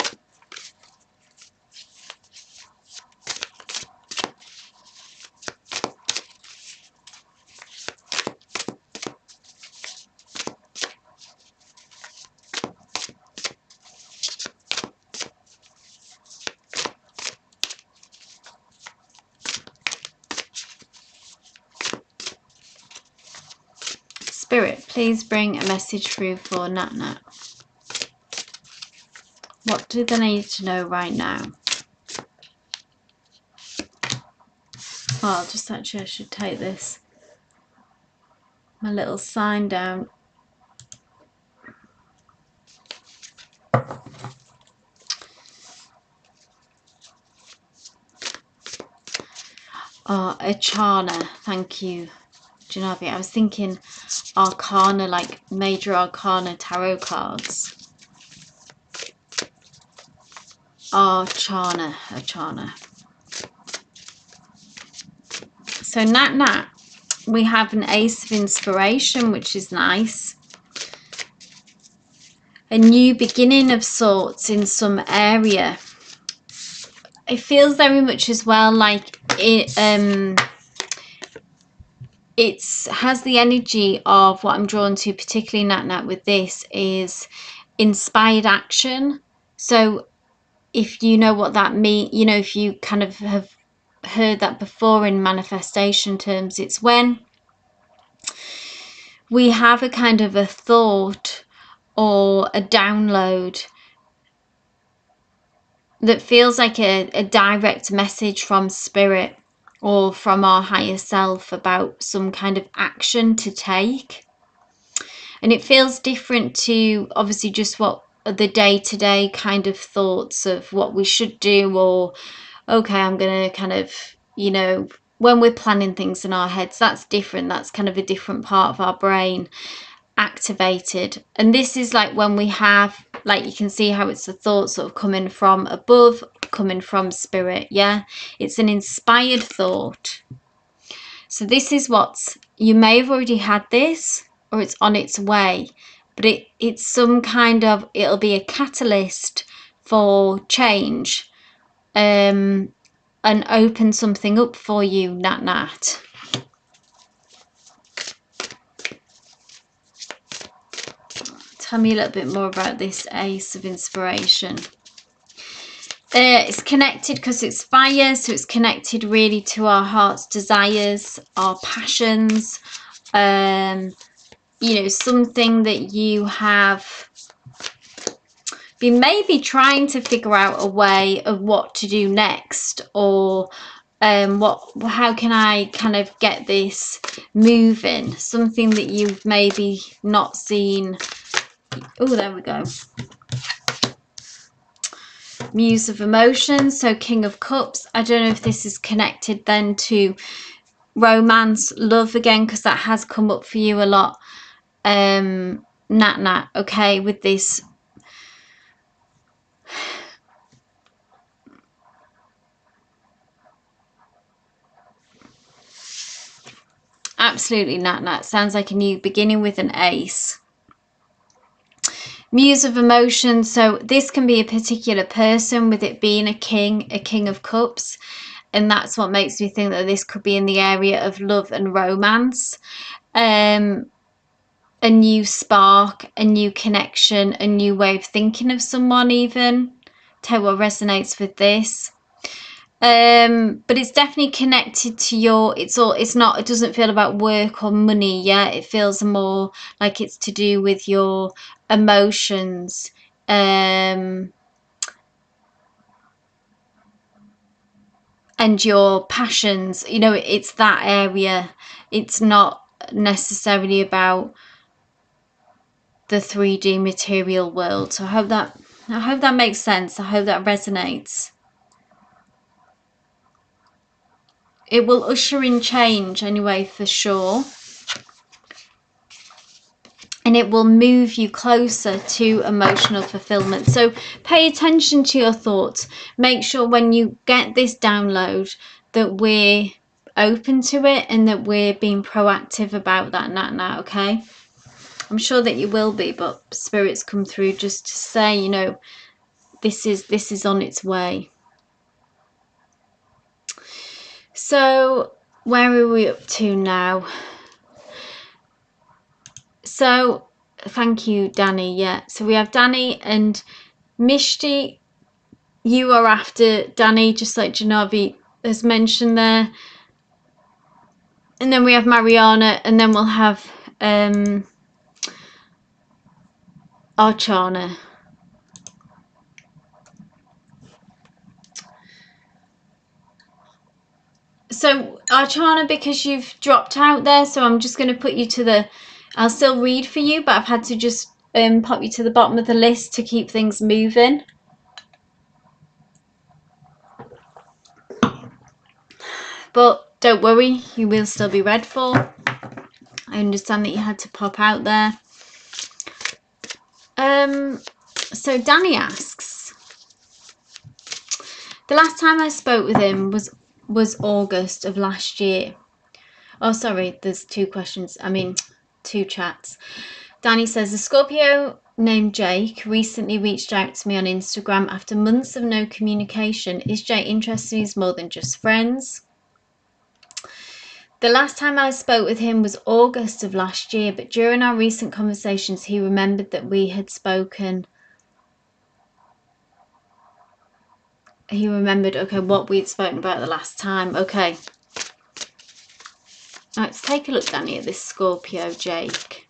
Spirit, please bring a message through for Nat. What do they need to know right now? Oh, I should take this. My little sign down. Oh, Achana, thank you, Janabi. I was thinking Arcana, like Major Arcana tarot cards. Achana. So Nat, we have an Ace of Inspiration, which is nice. A new beginning of sorts in some area. It feels very much as well like it has the energy of what I'm drawn to, particularly Nat with this, is inspired action. So if you know what that means, you know, if you kind of have heard that before in manifestation terms, it's when we have a kind of a thought or a download that feels like a direct message from Spirit or from our higher self about some kind of action to take. And it feels different to obviously just what the day-to-day kind of thoughts of what we should do, or okay, I'm going to kind of, you know, when we're planning things in our heads, that's different. That's kind of a different part of our brain activated. And this is like when we have, like, you can see how it's a thought sort of coming from above, coming from Spirit. Yeah, it's an inspired thought. So this is what's, you may have already had this or it's on its way, but it's some kind of, it'll be a catalyst for change and open something up for you, Nat. Tell me a little bit more about this Ace of Inspiration. It's connected because it's fire, so it's connected really to our heart's desires, our passions, you know, something that you have been maybe trying to figure out a way of what to do next, or how can I kind of get this moving, something that you've maybe not seen. Oh, there we go. Muse of Emotions, so King of Cups. I don't know if this is connected then to romance, love again, because that has come up for you a lot. Nat, okay, with this. Absolutely, Nat. Sounds like a new beginning with an ace. Muse of Emotion, so this can be a particular person, with it being a king of cups, and that's what makes me think that this could be in the area of love and romance. A new spark, a new connection, a new way of thinking of someone even. Tell what resonates with this. But it's definitely connected to your, it doesn't feel about work or money. Yeah, it feels more like it's to do with your emotions, and your passions. You know, it's that area. It's not necessarily about the 3D material world. So I hope that makes sense. I hope that resonates. it will usher in change anyway, for sure. And it will move you closer to emotional fulfillment. So pay attention to your thoughts. Make sure when you get this download that we're open to it and that we're being proactive about that now, okay? I'm sure that you will be, but spirits come through just to say, you know, this is on its way. So where are we up to now? So thank you, Danny. Yeah, so we have Danny and Mishti. You are after Danny, just like Janavi has mentioned there. And then we have Mariana, and then we'll have Archana. So Archana, because you've dropped out there, so I'm just going to put you to the, I'll still read for you, but I've had to just pop you to the bottom of the list to keep things moving. But don't worry, you will still be read for. I understand that you had to pop out there. So Danny asks, the last time I spoke with him was August of last year. Oh, sorry, there's two questions. I mean, two chats. Danny says, a Scorpio named Jake recently reached out to me on Instagram after months of no communication. Is Jake interested in us more than just friends? The last time I spoke with him was August of last year, but during our recent conversations, he remembered that we had spoken. He remembered, okay, what we'd spoken about the last time. Okay. Let's take a look, Danny, at this Scorpio Jake.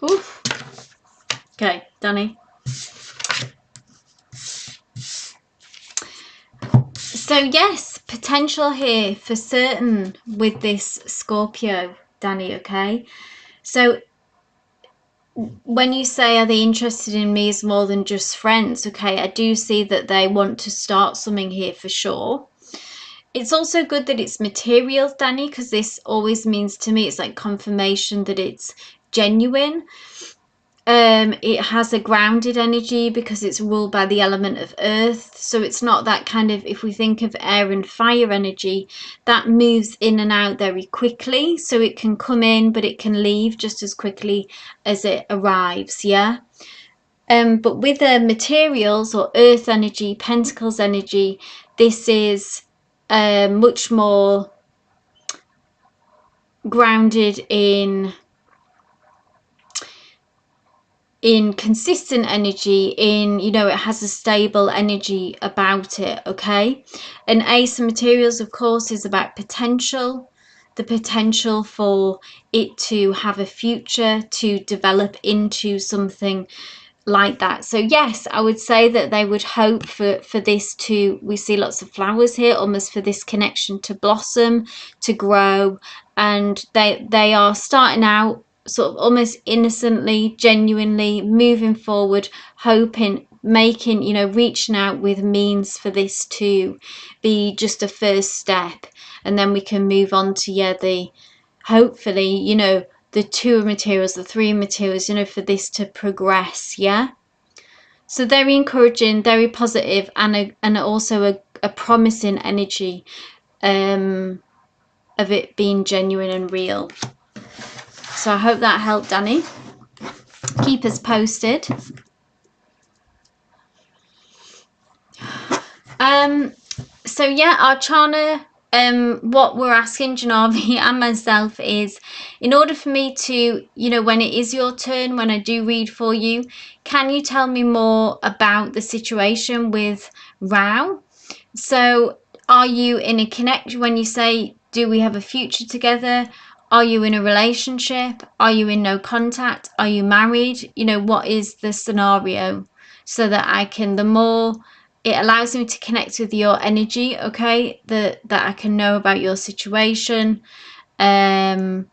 Oof. Okay, Danny. So yes, potential here for certain with this Scorpio, Danny, okay? So when you say, are they interested in me as more than just friends? Okay, I do see that they want to start something here for sure. It's also good that it's material, Danny, because this always means to me, it's like confirmation that it's genuine. It has a grounded energy because it's ruled by the element of earth, so it's not that kind of, if we think of air and fire energy, that moves in and out very quickly, so it can come in but it can leave just as quickly as it arrives. Yeah. But with the materials or earth energy, pentacles energy, this is much more grounded in consistent energy, in, you know, it has a stable energy about it. Okay. And Ace of Materials, of course, is about potential, the potential for it to have a future, to develop into something like that. So yes, I would say that they would hope for this to, we see lots of flowers here, almost for this connection to blossom, to grow, and they are starting out sort of almost innocently, genuinely moving forward, hoping, making, you know, reaching out with means for this to be just a first step, and then we can move on to, yeah, the, hopefully, you know, the 2 materials, the 3 materials, you know, for this to progress. Yeah. So very encouraging, very positive, and also a promising energy of it being genuine and real. So I hope that helped, Danny. Keep us posted. So yeah, Archana, what we're asking Janavi and myself is, in order for me to, when it is your turn, when I do read for you, can you tell me more about the situation with Rao? So are you in a connection? When you say, do we have a future together? Are you in a relationship? Are you in no contact? Are you married? What is the scenario? So that I can, the more it allows me to connect with your energy, okay, that I can know about your situation. I'm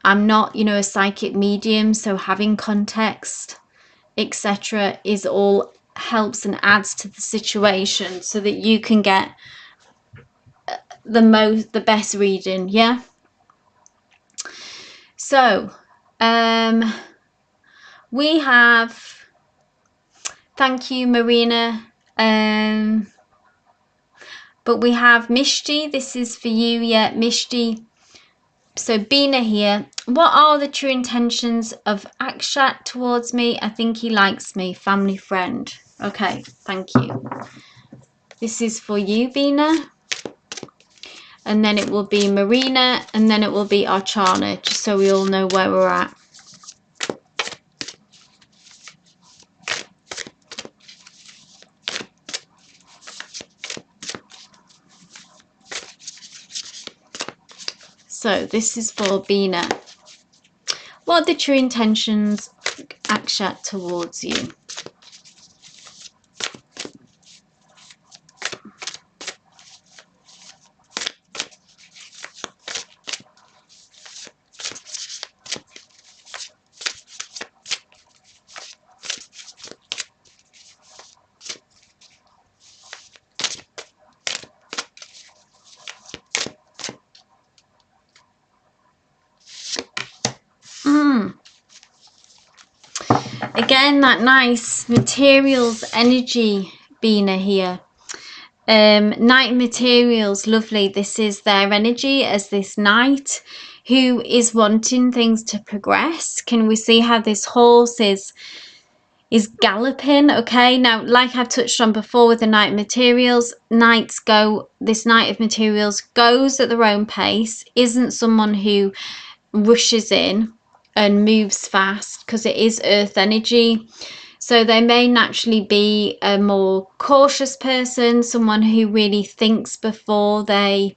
not, a psychic medium, so having context, etc., is all helps and adds to the situation so that you can get the best reading. Yeah. So we have, thank you, Marina. But we have Mishti. This is for you. Yeah, Mishti. So Bina here. What are the true intentions of Akshat towards me? I think he likes me. Family friend. Okay, thank you. This is for you, Bina. And then it will be Marina, and then it will be Archana, just so we all know where we're at. So this is for Bina. What are the true intentions of Akshat towards you? Again, that nice materials energy, Bina here. Knight materials, lovely. This is their energy as this knight who is wanting things to progress. Can we see how this horse is galloping? Okay, now like I've touched on before with the knight materials, this knight of materials goes at their own pace, isn't someone who rushes in and moves fast, because it is earth energy. So they may naturally be a more cautious person, someone who really thinks before they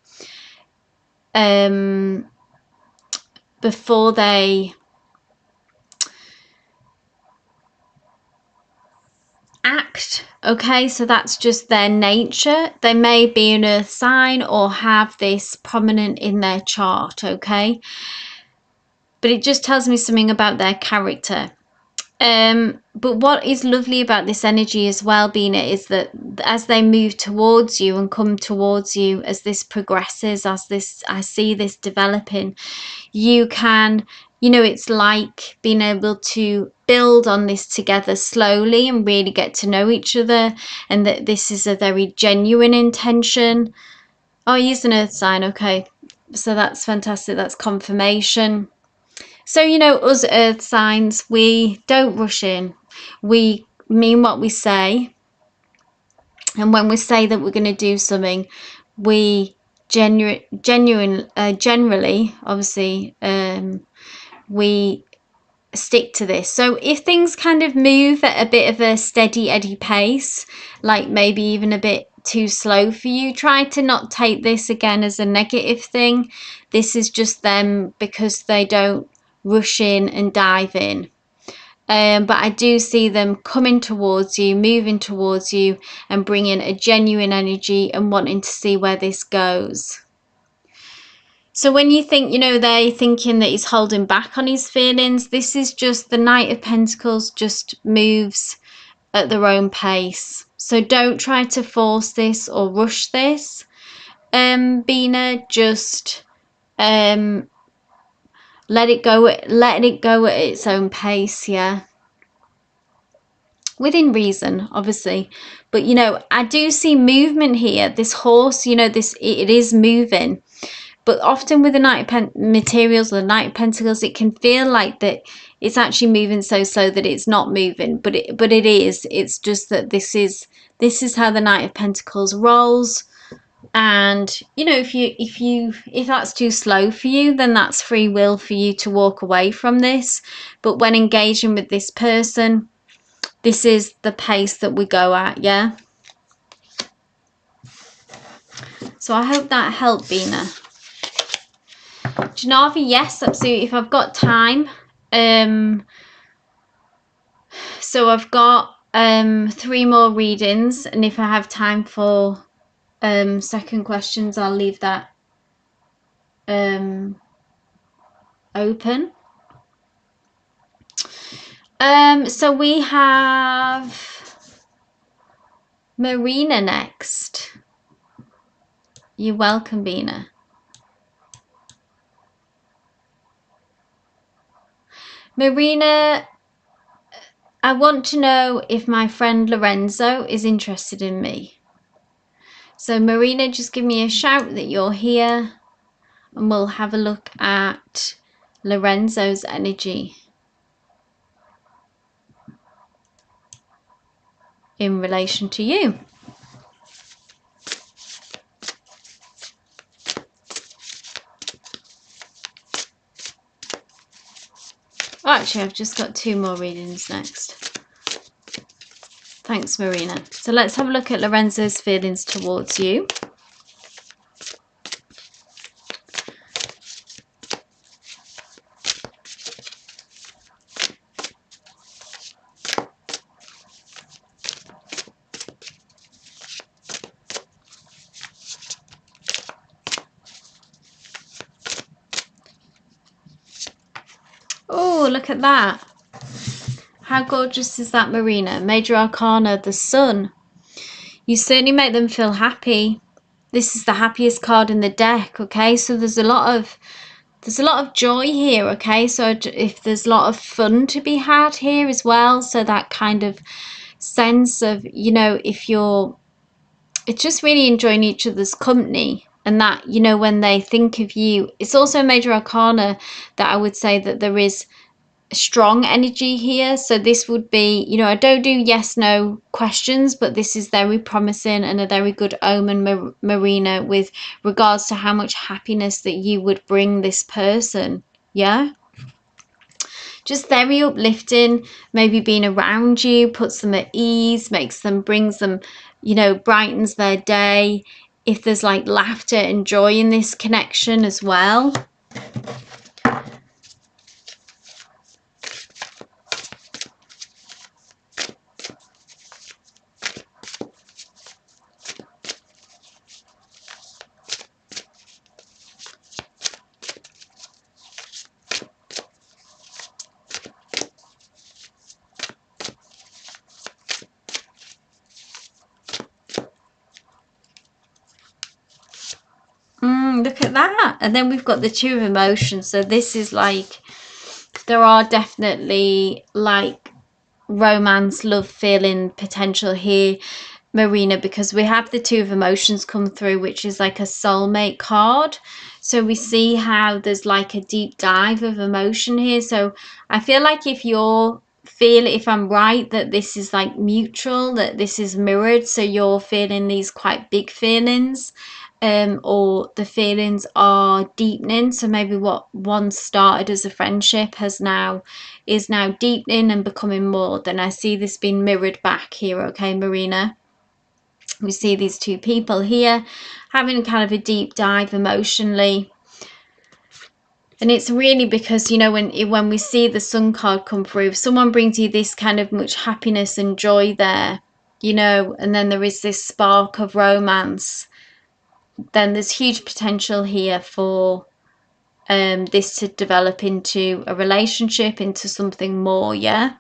act. Okay, so that's just their nature. They may be an earth sign or have this prominent in their chart, okay? But it just tells me something about their character. But what is lovely about this energy as well, Bina, is that as they move towards you and come towards you, as this progresses, I see this developing, you can, it's like being able to build on this together slowly and really get to know each other, and that this is a very genuine intention. Oh, he's an earth sign. Okay, so that's fantastic. That's confirmation. So, us earth signs, we don't rush in. We mean what we say. And when we say that we're going to do something, we generally, obviously, we stick to this. So if things kind of move at a bit of a steady eddy pace, like maybe even a bit too slow for you, try to not take this again as a negative thing. This is just them because they don't rush in and dive in. But I do see them coming towards you, moving towards you, and bringing a genuine energy and wanting to see where this goes. So when you think, they're thinking that he's holding back on his feelings, this is just the Knight of Pentacles just moves at their own pace. So don't try to force this or rush this. Bina, just let it go at its own pace, yeah. Within reason, obviously. But I do see movement here. This horse, it is moving. But often with the Knight of Materials or the Knight of Pentacles, it can feel like that it's actually moving so slow that it's not moving, but it is. It's just that this is how the Knight of Pentacles rolls. And you know, if that's too slow for you, then that's free will for you to walk away from this. But when engaging with this person, this is the pace that we go at. Yeah, so I hope that helped, Bina. Janavi, yes, absolutely, if I've got time. So I've got 3 more readings, and if I have time for second questions, I'll leave that open. So we have Marina next. You're welcome, Bina. Marina, I want to know if my friend Lorenzo is interested in me. So Marina, just give me a shout that you're here, and we'll have a look at Lorenzo's energy in relation to you. Oh, actually, I've just got 2 more readings next. Thanks, Marina. So let's have a look at Lorenzo's feelings towards you. Oh, look at that. How gorgeous is that, Marina? Major Arcana, the Sun. You certainly make them feel happy. This is the happiest card in the deck, okay? So there's a lot of joy here, okay? So if there's a lot of fun to be had here as well, so that kind of sense of, you know, if you're, it's just really enjoying each other's company. And that, you know, when they think of you, it's also Major Arcana that I would say that there is strong energy here. So this would be, you know, I don't do yes no questions, but this is very promising and a very good omen, Marina, with regards to how much happiness that you would bring this person. Yeah, just very uplifting. Maybe being around you puts them at ease, brings them, you know, brightens their day. If there's like laughter and joy in this connection as well. Look at that. And then we've got the 2 of emotions. So this is like, there are definitely like romance, love feeling potential here, Marina, because we have the 2 of emotions come through, which is like a soulmate card. So we see how there's like a deep dive of emotion here. So I feel like if I'm right, that this is like mutual, that this is mirrored, so you're feeling these quite big feelings, or the feelings are deepening. So maybe what once started as a friendship is now deepening and becoming more. Then I see this being mirrored back here, okay, Marina? We see these 2 people here having kind of a deep dive emotionally. And it's really because, you know, when we see the Sun card come through, if someone brings you this kind of much happiness and joy there, you know, and then there is this spark of romance, then there's huge potential here for this to develop into a relationship, into something more. Yeah,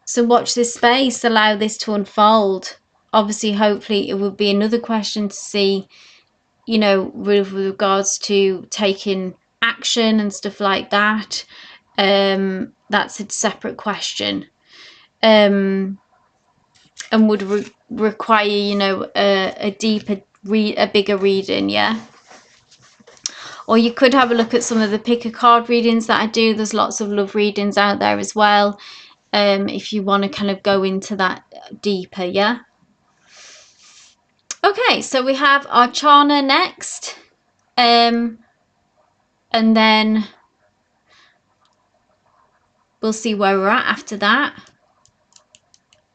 so watch this space, allow this to unfold. Obviously, hopefully it will be another question to see, you know, with regards to taking action and stuff like that. That's a separate question, and would require, you know, a deeper a bigger reading. Yeah, or you could have a look at some of the pick a card readings that I do. There's lots of love readings out there as well, if you want to kind of go into that deeper. Yeah. Okay, so we have Archana next, and then we'll see where we're at after that.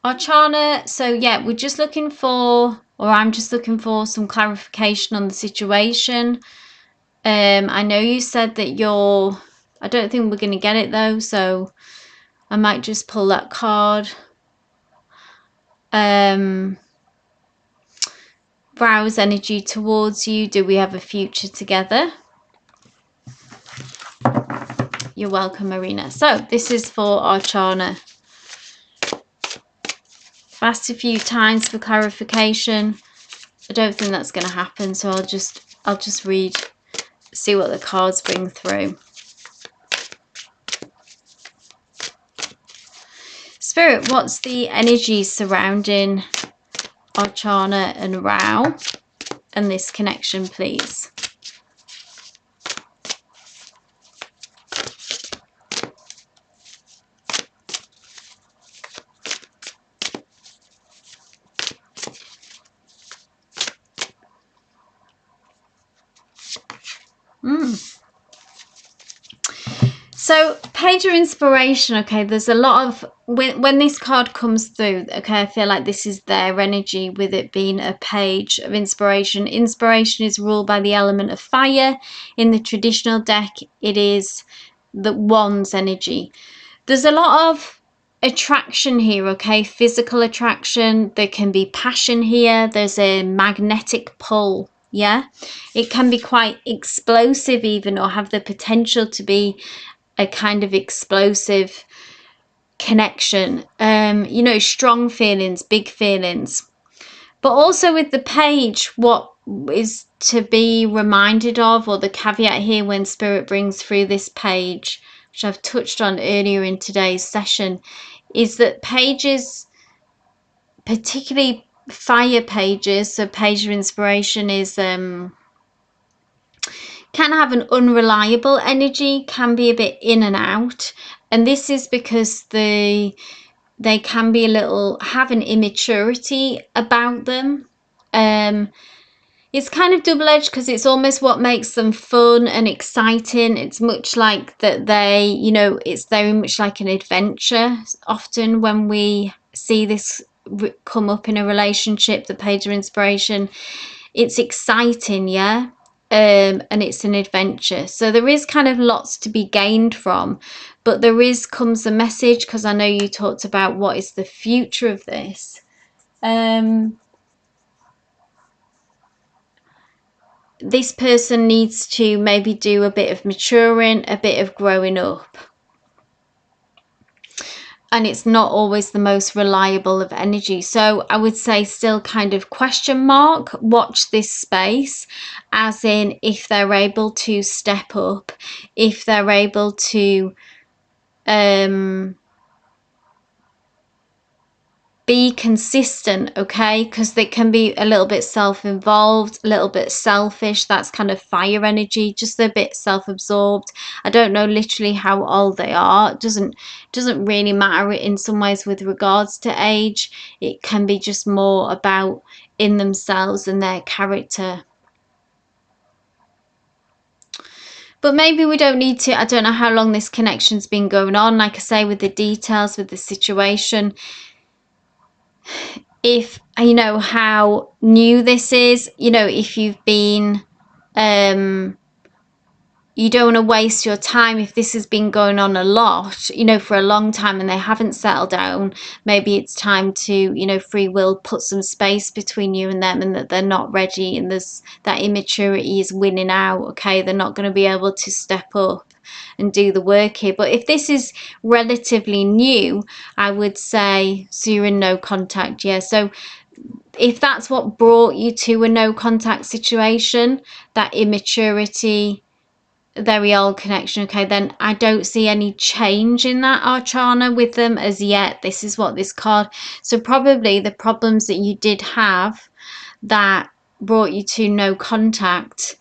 Archana, so yeah, we're just looking for, or I'm just looking for some clarification on the situation. I know you said that I don't think we're going to get it though, so I might just pull that card. Browse energy towards you. Do we have a future together? You're welcome, Marina. So this is for Archana. I've asked a few times for clarification. I don't think that's going to happen, so I'll just read, see what the cards bring through. Spirit, what's the energy surrounding Archana and Rao and this connection, please? So page of inspiration, okay, there's a lot of, when this card comes through, okay, I feel like this is their energy with it being a page of inspiration. Inspiration is ruled by the element of fire. In the traditional deck, it is the Wands energy. There's a lot of attraction here, okay, physical attraction. There can be passion here. There's a magnetic pull, yeah. It can be quite explosive even, or have the potential to be a kind of explosive connection, you know, strong feelings, big feelings. But also with the page, what is to be reminded of, or the caveat here when Spirit brings through this page, which I've touched on earlier in today's session, is that pages, particularly fire pages, so page of inspiration is can have an unreliable energy, can be a bit in and out, and this is because they can be a little, have an immaturity about them. It's kind of double-edged because it's almost what makes them fun and exciting. It's much like that they, you know, it's very much like an adventure. Often when we see this come up in a relationship, the page of inspiration, it's exciting, yeah. And it's an adventure, so there is kind of lots to be gained from, but comes the message, because I know you talked about what is the future of this. This person needs to maybe do a bit of maturing, a bit of growing up, and it's not always the most reliable of energy. So I would say still kind of question mark, watch this space, as in if they're able to step up, if they're able to be consistent, okay, because they can be a little bit self-involved, a little bit selfish. That's kind of fire energy, just a bit self-absorbed. I don't know literally how old they are. It doesn't really matter in some ways with regards to age. It can be just more about in themselves and their character. But maybe we don't need to, I don't know how long this connection's been going on, like I say, with the details, with the situation. If you know how new this is, you know, if you've been you don't want to waste your time. If this has been going on a lot, you know, for a long time, and they haven't settled down, maybe it's time to, you know, free will, put some space between you and them, and that they're not ready, and there's that immaturity is winning out, okay? They're not going to be able to step up and do the work here. But if this is relatively new, I would say, so you're in no contact, yeah. So if that's what brought you to a no contact situation, that immaturity, very old connection, okay, then I don't see any change in that Archana with them as yet. This is what this card, so probably the problems that you did have that brought you to no contact,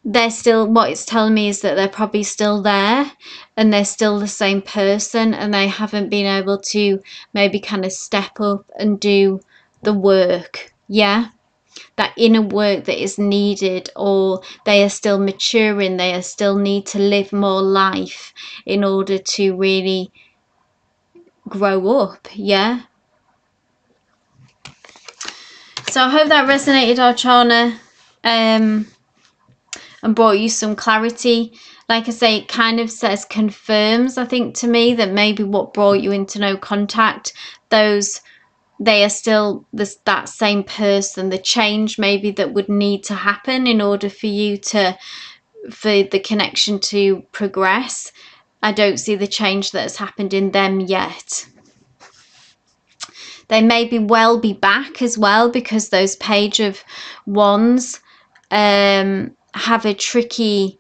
they're still, what it's telling me is that they're probably still there and they're still the same person, and they haven't been able to maybe kind of step up and do the work, yeah, that inner work that is needed, or they are still maturing, they are still need to live more life in order to really grow up, yeah. So I hope that resonated, Archana, and brought you some clarity. Like I say, it kind of says, confirms, I think, to me, that maybe what brought you into no contact, those, they are still this, that same person. The change maybe that would need to happen in order for you to, for the connection to progress, I don't see the change that has happened in them yet. They may well be back as well, because those Page of Wands have a tricky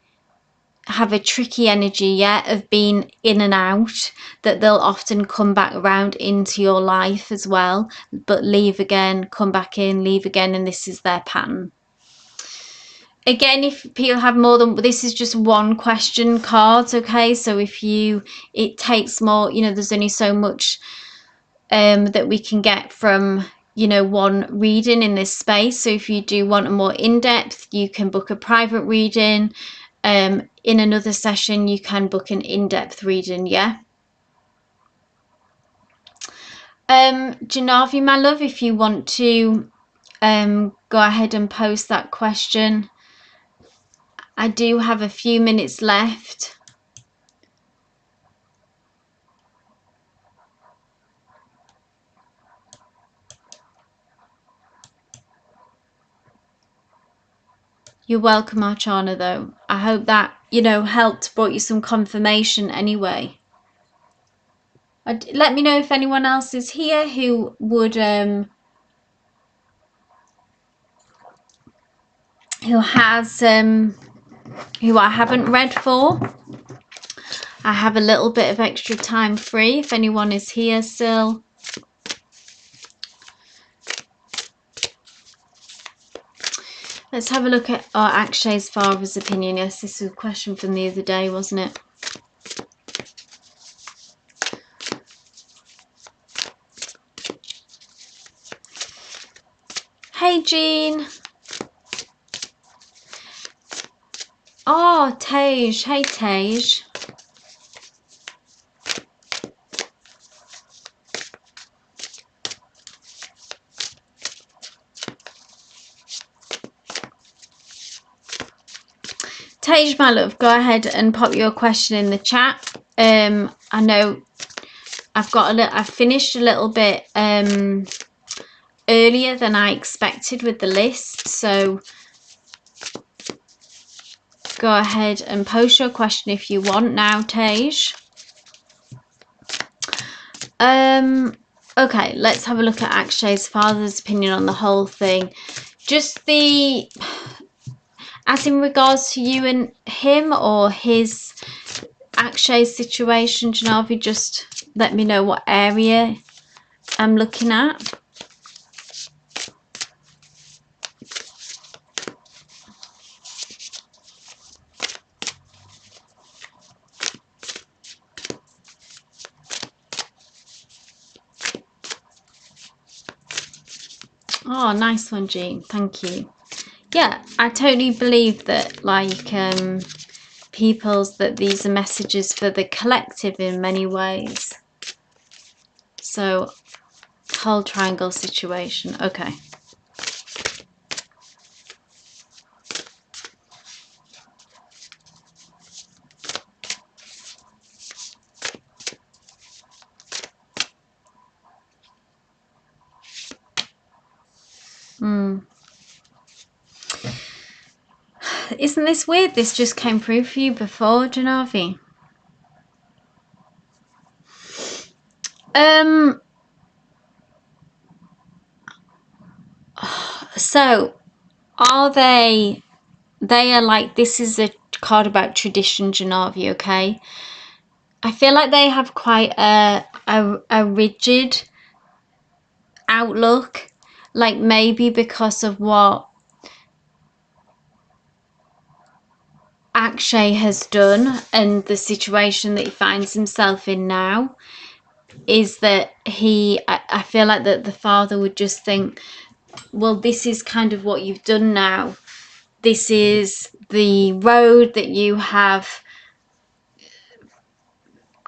energy, yeah, of being in and out, that they'll often come back around into your life as well, but leave again, come back in, leave again, and this is their pattern. Again, if people have more than, this is just one question cards, okay? So if you, it takes more, you know, there's only so much that we can get from, you know, one reading in this space. So if you do want a more in-depth, you can book a private reading. In another session, you can book an in-depth reading, yeah? Janavi, my love, if you want to go ahead and post that question. I do have a few minutes left. You're welcome, Archana, though. I hope that, you know, helped, brought you some confirmation anyway. Let me know if anyone else is here who would, who has, who I haven't read for. I have a little bit of extra time free if anyone is here still. Let's have a look at Akshay's father's opinion. Yes, this was a question from the other day, wasn't it? Hey, Jean. Oh, Tej. Hey, Tej. Tej, my love, go ahead and pop your question in the chat. I know I've finished a little bit earlier than I expected with the list, so go ahead and post your question if you want now, Tej. Okay, let's have a look at Akshay's father's opinion on the whole thing. Just the, as in regards to you and him, or his, Akshay's situation, Janavi, just let me know what area I'm looking at. Oh, nice one, Jean. Thank you. Yeah, I totally believe that, like, that these are messages for the collective in many ways. So, whole triangle situation. Okay. Isn't this weird? This just came through for you before, Janavi. So are they are like, this is a card about tradition, Janavi, okay? I feel like they have quite a rigid outlook, like maybe because of what Akshay has done and the situation that he finds himself in now is that I feel like that the father would just think, well, this is kind of what you've done now. This is the road that you have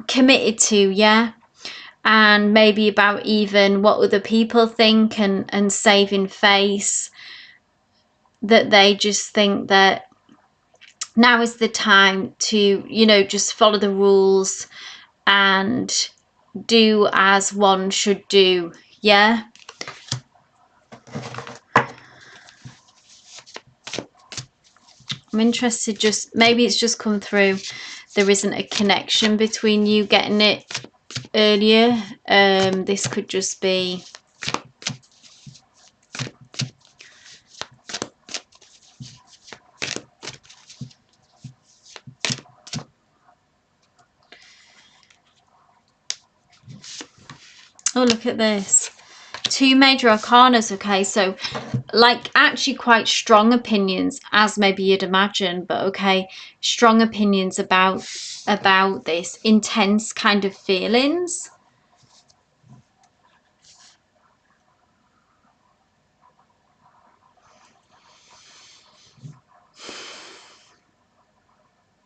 committed to, yeah? And maybe about even what other people think and saving face, that they just think that now is the time to, you know, just follow the rules and do as one should do, yeah? I'm interested, just maybe it's just come through there isn't a connection between you getting it earlier. This could just be oh, look at this. 2 major arcanas. Okay, so like actually quite strong opinions, as maybe you'd imagine, but okay, strong opinions about this, intense kind of feelings.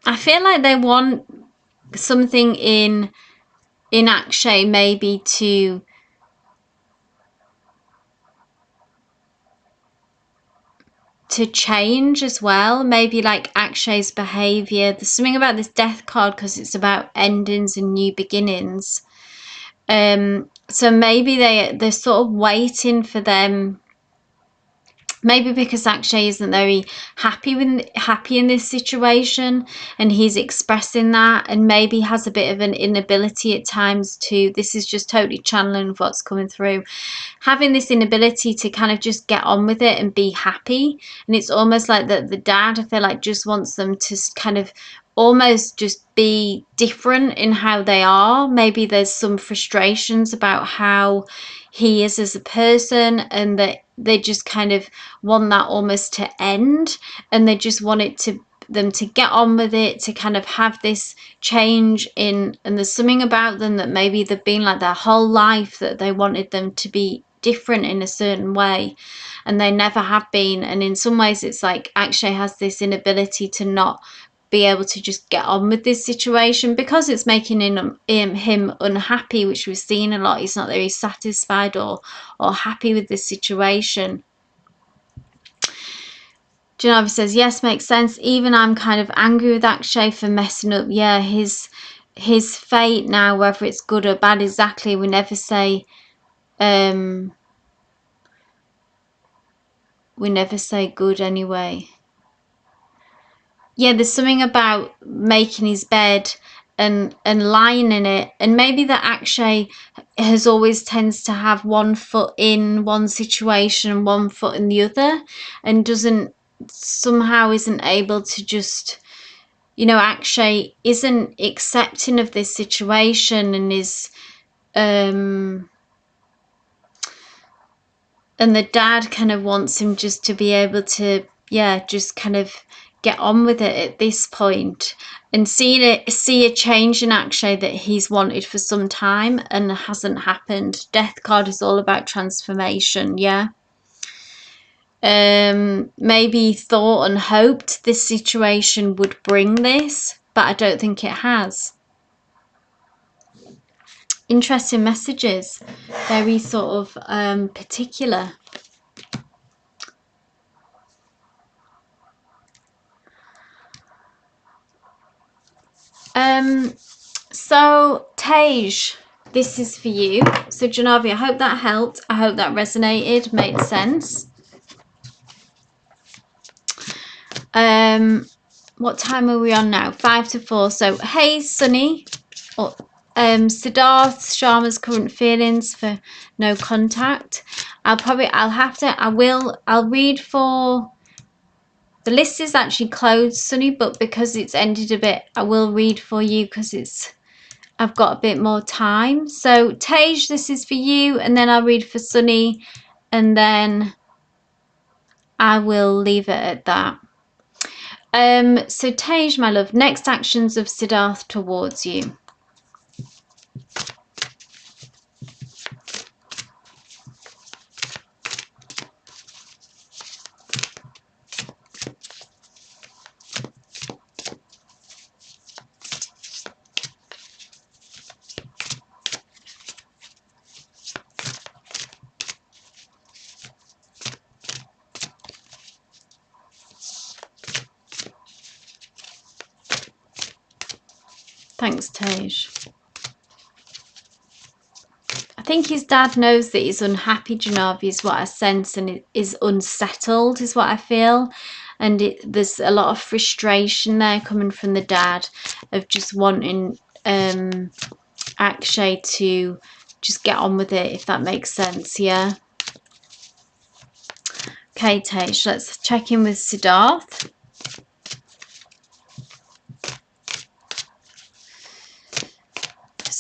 I feel like they want something in Akshay maybe to change as well, maybe like Akshay's behavior. There's something about this death card because it's about endings and new beginnings. So maybe they're sort of waiting for them, maybe because Akshay isn't very happy in this situation and he's expressing that, and maybe has a bit of an inability at times to, this is just totally channeling what's coming through, having this inability to kind of just get on with it and be happy. And it's almost like that the dad, I feel like, just wants them to kind of almost just be different in how they are. Maybe there's some frustrations about how he is as a person, and that they just kind of want that almost to end, and they just want it to them to get on with it, to kind of have this change in, and there's something about them that maybe they've been like their whole life that they wanted them to be different in a certain way, and they never have been. And in some ways it's like Akshay has this inability to not be able to just get on with this situation because it's making him unhappy, which we've seen a lot. He's not very satisfied or happy with this situation. Janavi says, yes, makes sense. Even I'm kind of angry with Akshay for messing up, yeah, his fate now, whether it's good or bad. Exactly. We never say good anyway. Yeah, there's something about making his bed and lying in it, and maybe that Akshay has always tends to have one foot in one situation and one foot in the other, and isn't able to just, you know, Akshay isn't accepting of this situation and is and the dad kind of wants him just to be able to, yeah, just kind of get on with it at this point, and see a change in Akshay that he's wanted for some time and hasn't happened. Death card is all about transformation, yeah. Maybe thought and hoped this situation would bring this, but I don't think it has. Interesting messages, very sort of particular. So Tej, this is for you. So Janavi, I hope that helped. I hope that resonated, made sense. What time are we on now? 5 to 4. So hey Sunny, or Siddharth Sharma's current feelings for no contact. I'll read for, the list is actually closed, Sunny, but because it's ended a bit, I will read for you because I've got a bit more time. So Tej, this is for you, and then I'll read for Sunny, and then I will leave it at that. So Tej, my love, next actions of Siddharth towards you. Thanks, Tej. I think his dad knows that he's unhappy, Janavi, is what I sense, and it is unsettled, is what I feel. And there's a lot of frustration there coming from the dad of just wanting Akshay to just get on with it, if that makes sense, yeah? Okay, Tej, let's check in with Siddharth.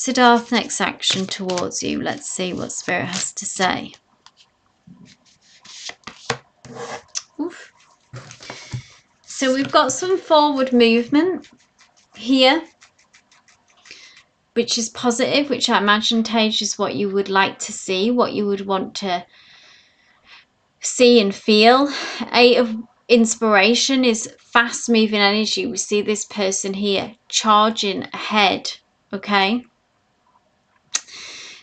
Siddharth, next action towards you. Let's see what Spirit has to say. Oof. So we've got some forward movement here, which is positive, which I imagine, Tej, is what you would like to see, what you would want to see and feel. 8 of inspiration is fast moving energy. We see this person here charging ahead, okay?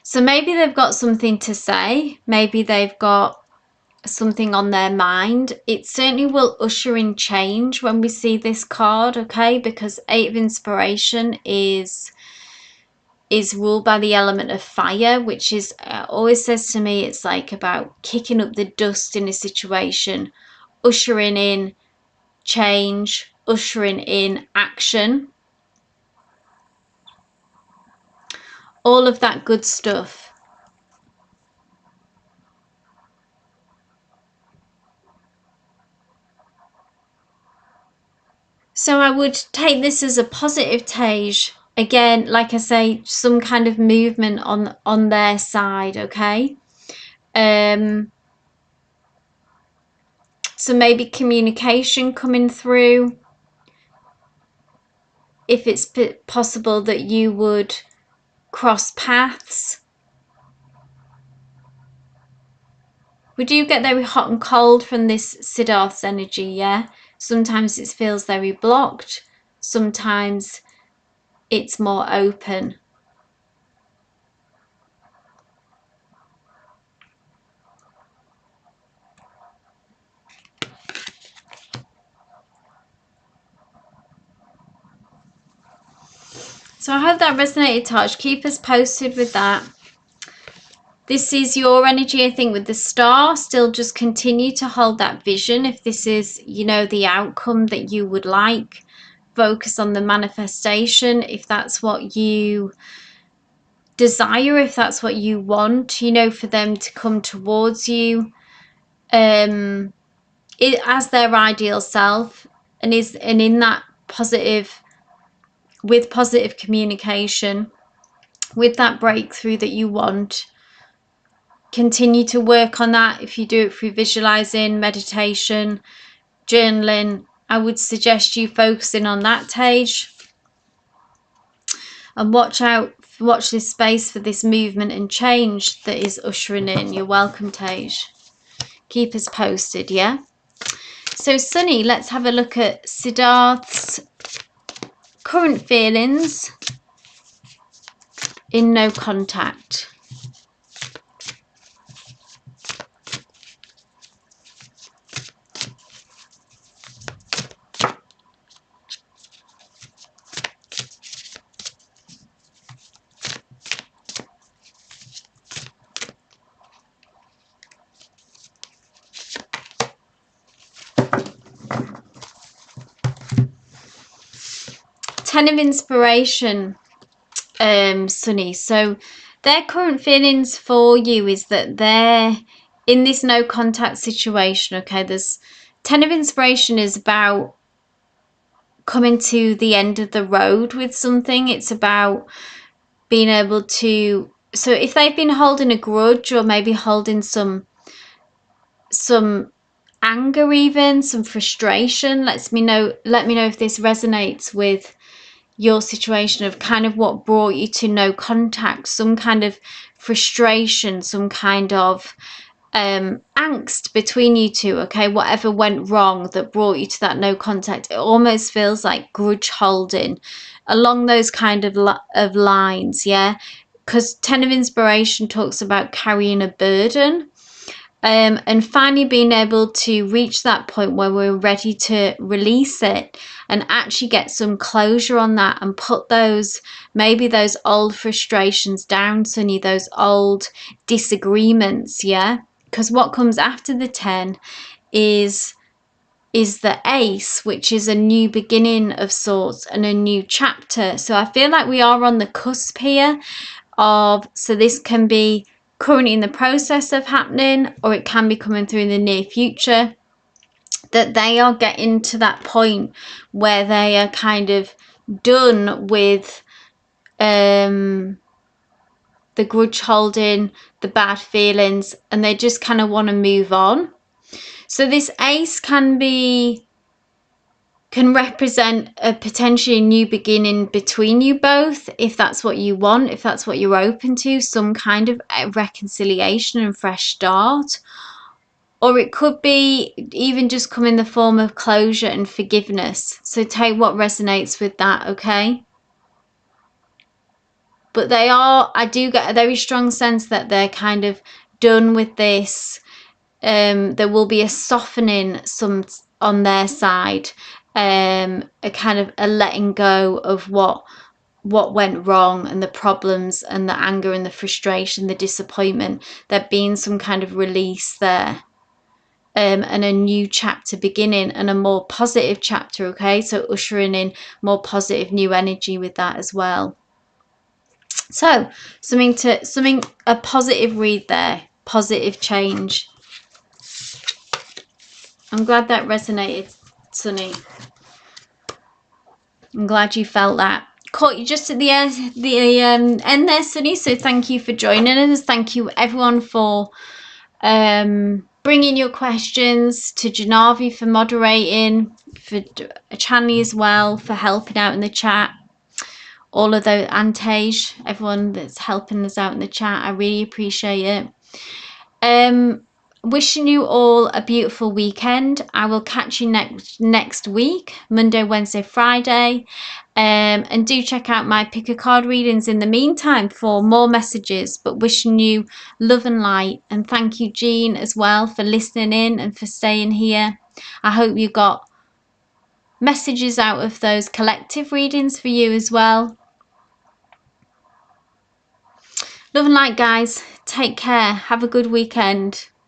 So maybe they've got something to say. Maybe they've got something on their mind. It certainly will usher in change when we see this card, okay? Because 8 of inspiration is ruled by the element of fire, which is always says to me it's like about kicking up the dust in a situation, ushering in change, ushering in action, all of that good stuff. So I would take this as a positive, Tej. Again, like I say, some kind of movement on their side, okay? So maybe communication coming through. If it's possible that you would cross paths. We do get very hot and cold from this Siddharth's energy, yeah? Sometimes it feels very blocked. Sometimes it's more open. So I hope that resonated, Taj. Keep us posted with that. This is your energy, I think, with the star. Still just continue to hold that vision. If this is, you know, the outcome that you would like, focus on the manifestation. If that's what you desire, if that's what you want, you know, for them to come towards you as their ideal self, and in that positive, with positive communication, with that breakthrough that you want. Continue to work on that. If you do it through visualizing, meditation, journaling, I would suggest you focusing on that, Tej. And watch this space for this movement and change that is ushering in. You're welcome, Tej. Keep us posted, yeah? So, Sunny, let's have a look at Siddharth's current feelings in no contact. Ten of inspiration, Sunny. So their current feelings for you is that they're in this no contact situation, okay? There's 10 of inspiration is about coming to the end of the road with something. It's about being able to, so if they've been holding a grudge or maybe holding some anger, even some frustration. Let me know if this resonates with your situation of kind of what brought you to no contact, some kind of frustration, some kind of angst between you two, okay? Whatever went wrong that brought you to that no contact. It almost feels like grudge holding along those kind of lines, yeah? Because 10 of Inspiration talks about carrying a burden. And finally being able to reach that point where we're ready to release it and actually get some closure on that and put those, maybe those old frustrations down, Sunny, those old disagreements, yeah? Because what comes after the 10 is the Ace, which is a new beginning of sorts and a new chapter. So I feel like we are on the cusp here of, so this can be currently in the process of happening, or it can be coming through in the near future, that they are getting to that point where they are kind of done with the grudge holding, the bad feelings, and they just kind of want to move on. So this Ace can represent a potentially new beginning between you both, if that's what you want, if that's what you're open to, some kind of reconciliation and fresh start. Or it could be even just come in the form of closure and forgiveness. So take what resonates with that, okay? But I do get a very strong sense that they're kind of done with this. There will be a softening on their side, a kind of a letting go of what went wrong and the problems and the anger and the frustration, the disappointment. There being some kind of release there, and a new chapter beginning and a more positive chapter, okay? So ushering in more positive new energy with that as well. So a positive read there, positive change. I'm glad that resonated, Sunny. I'm glad you felt that. Caught you just at the end there, Sunny. So thank you for joining us. Thank you everyone for bringing your questions, to Janavi for moderating, for Chanley as well for helping out in the chat. All of those, and Tej, everyone that's helping us out in the chat. I really appreciate it. Wishing you all a beautiful weekend. I will catch you next week, Monday, Wednesday, Friday. And do check out my pick a card readings in the meantime for more messages. But wishing you love and light. And thank you, Jean, as well, for listening in and for staying here. I hope you got messages out of those collective readings for you as well. Love and light, guys. Take care. Have a good weekend.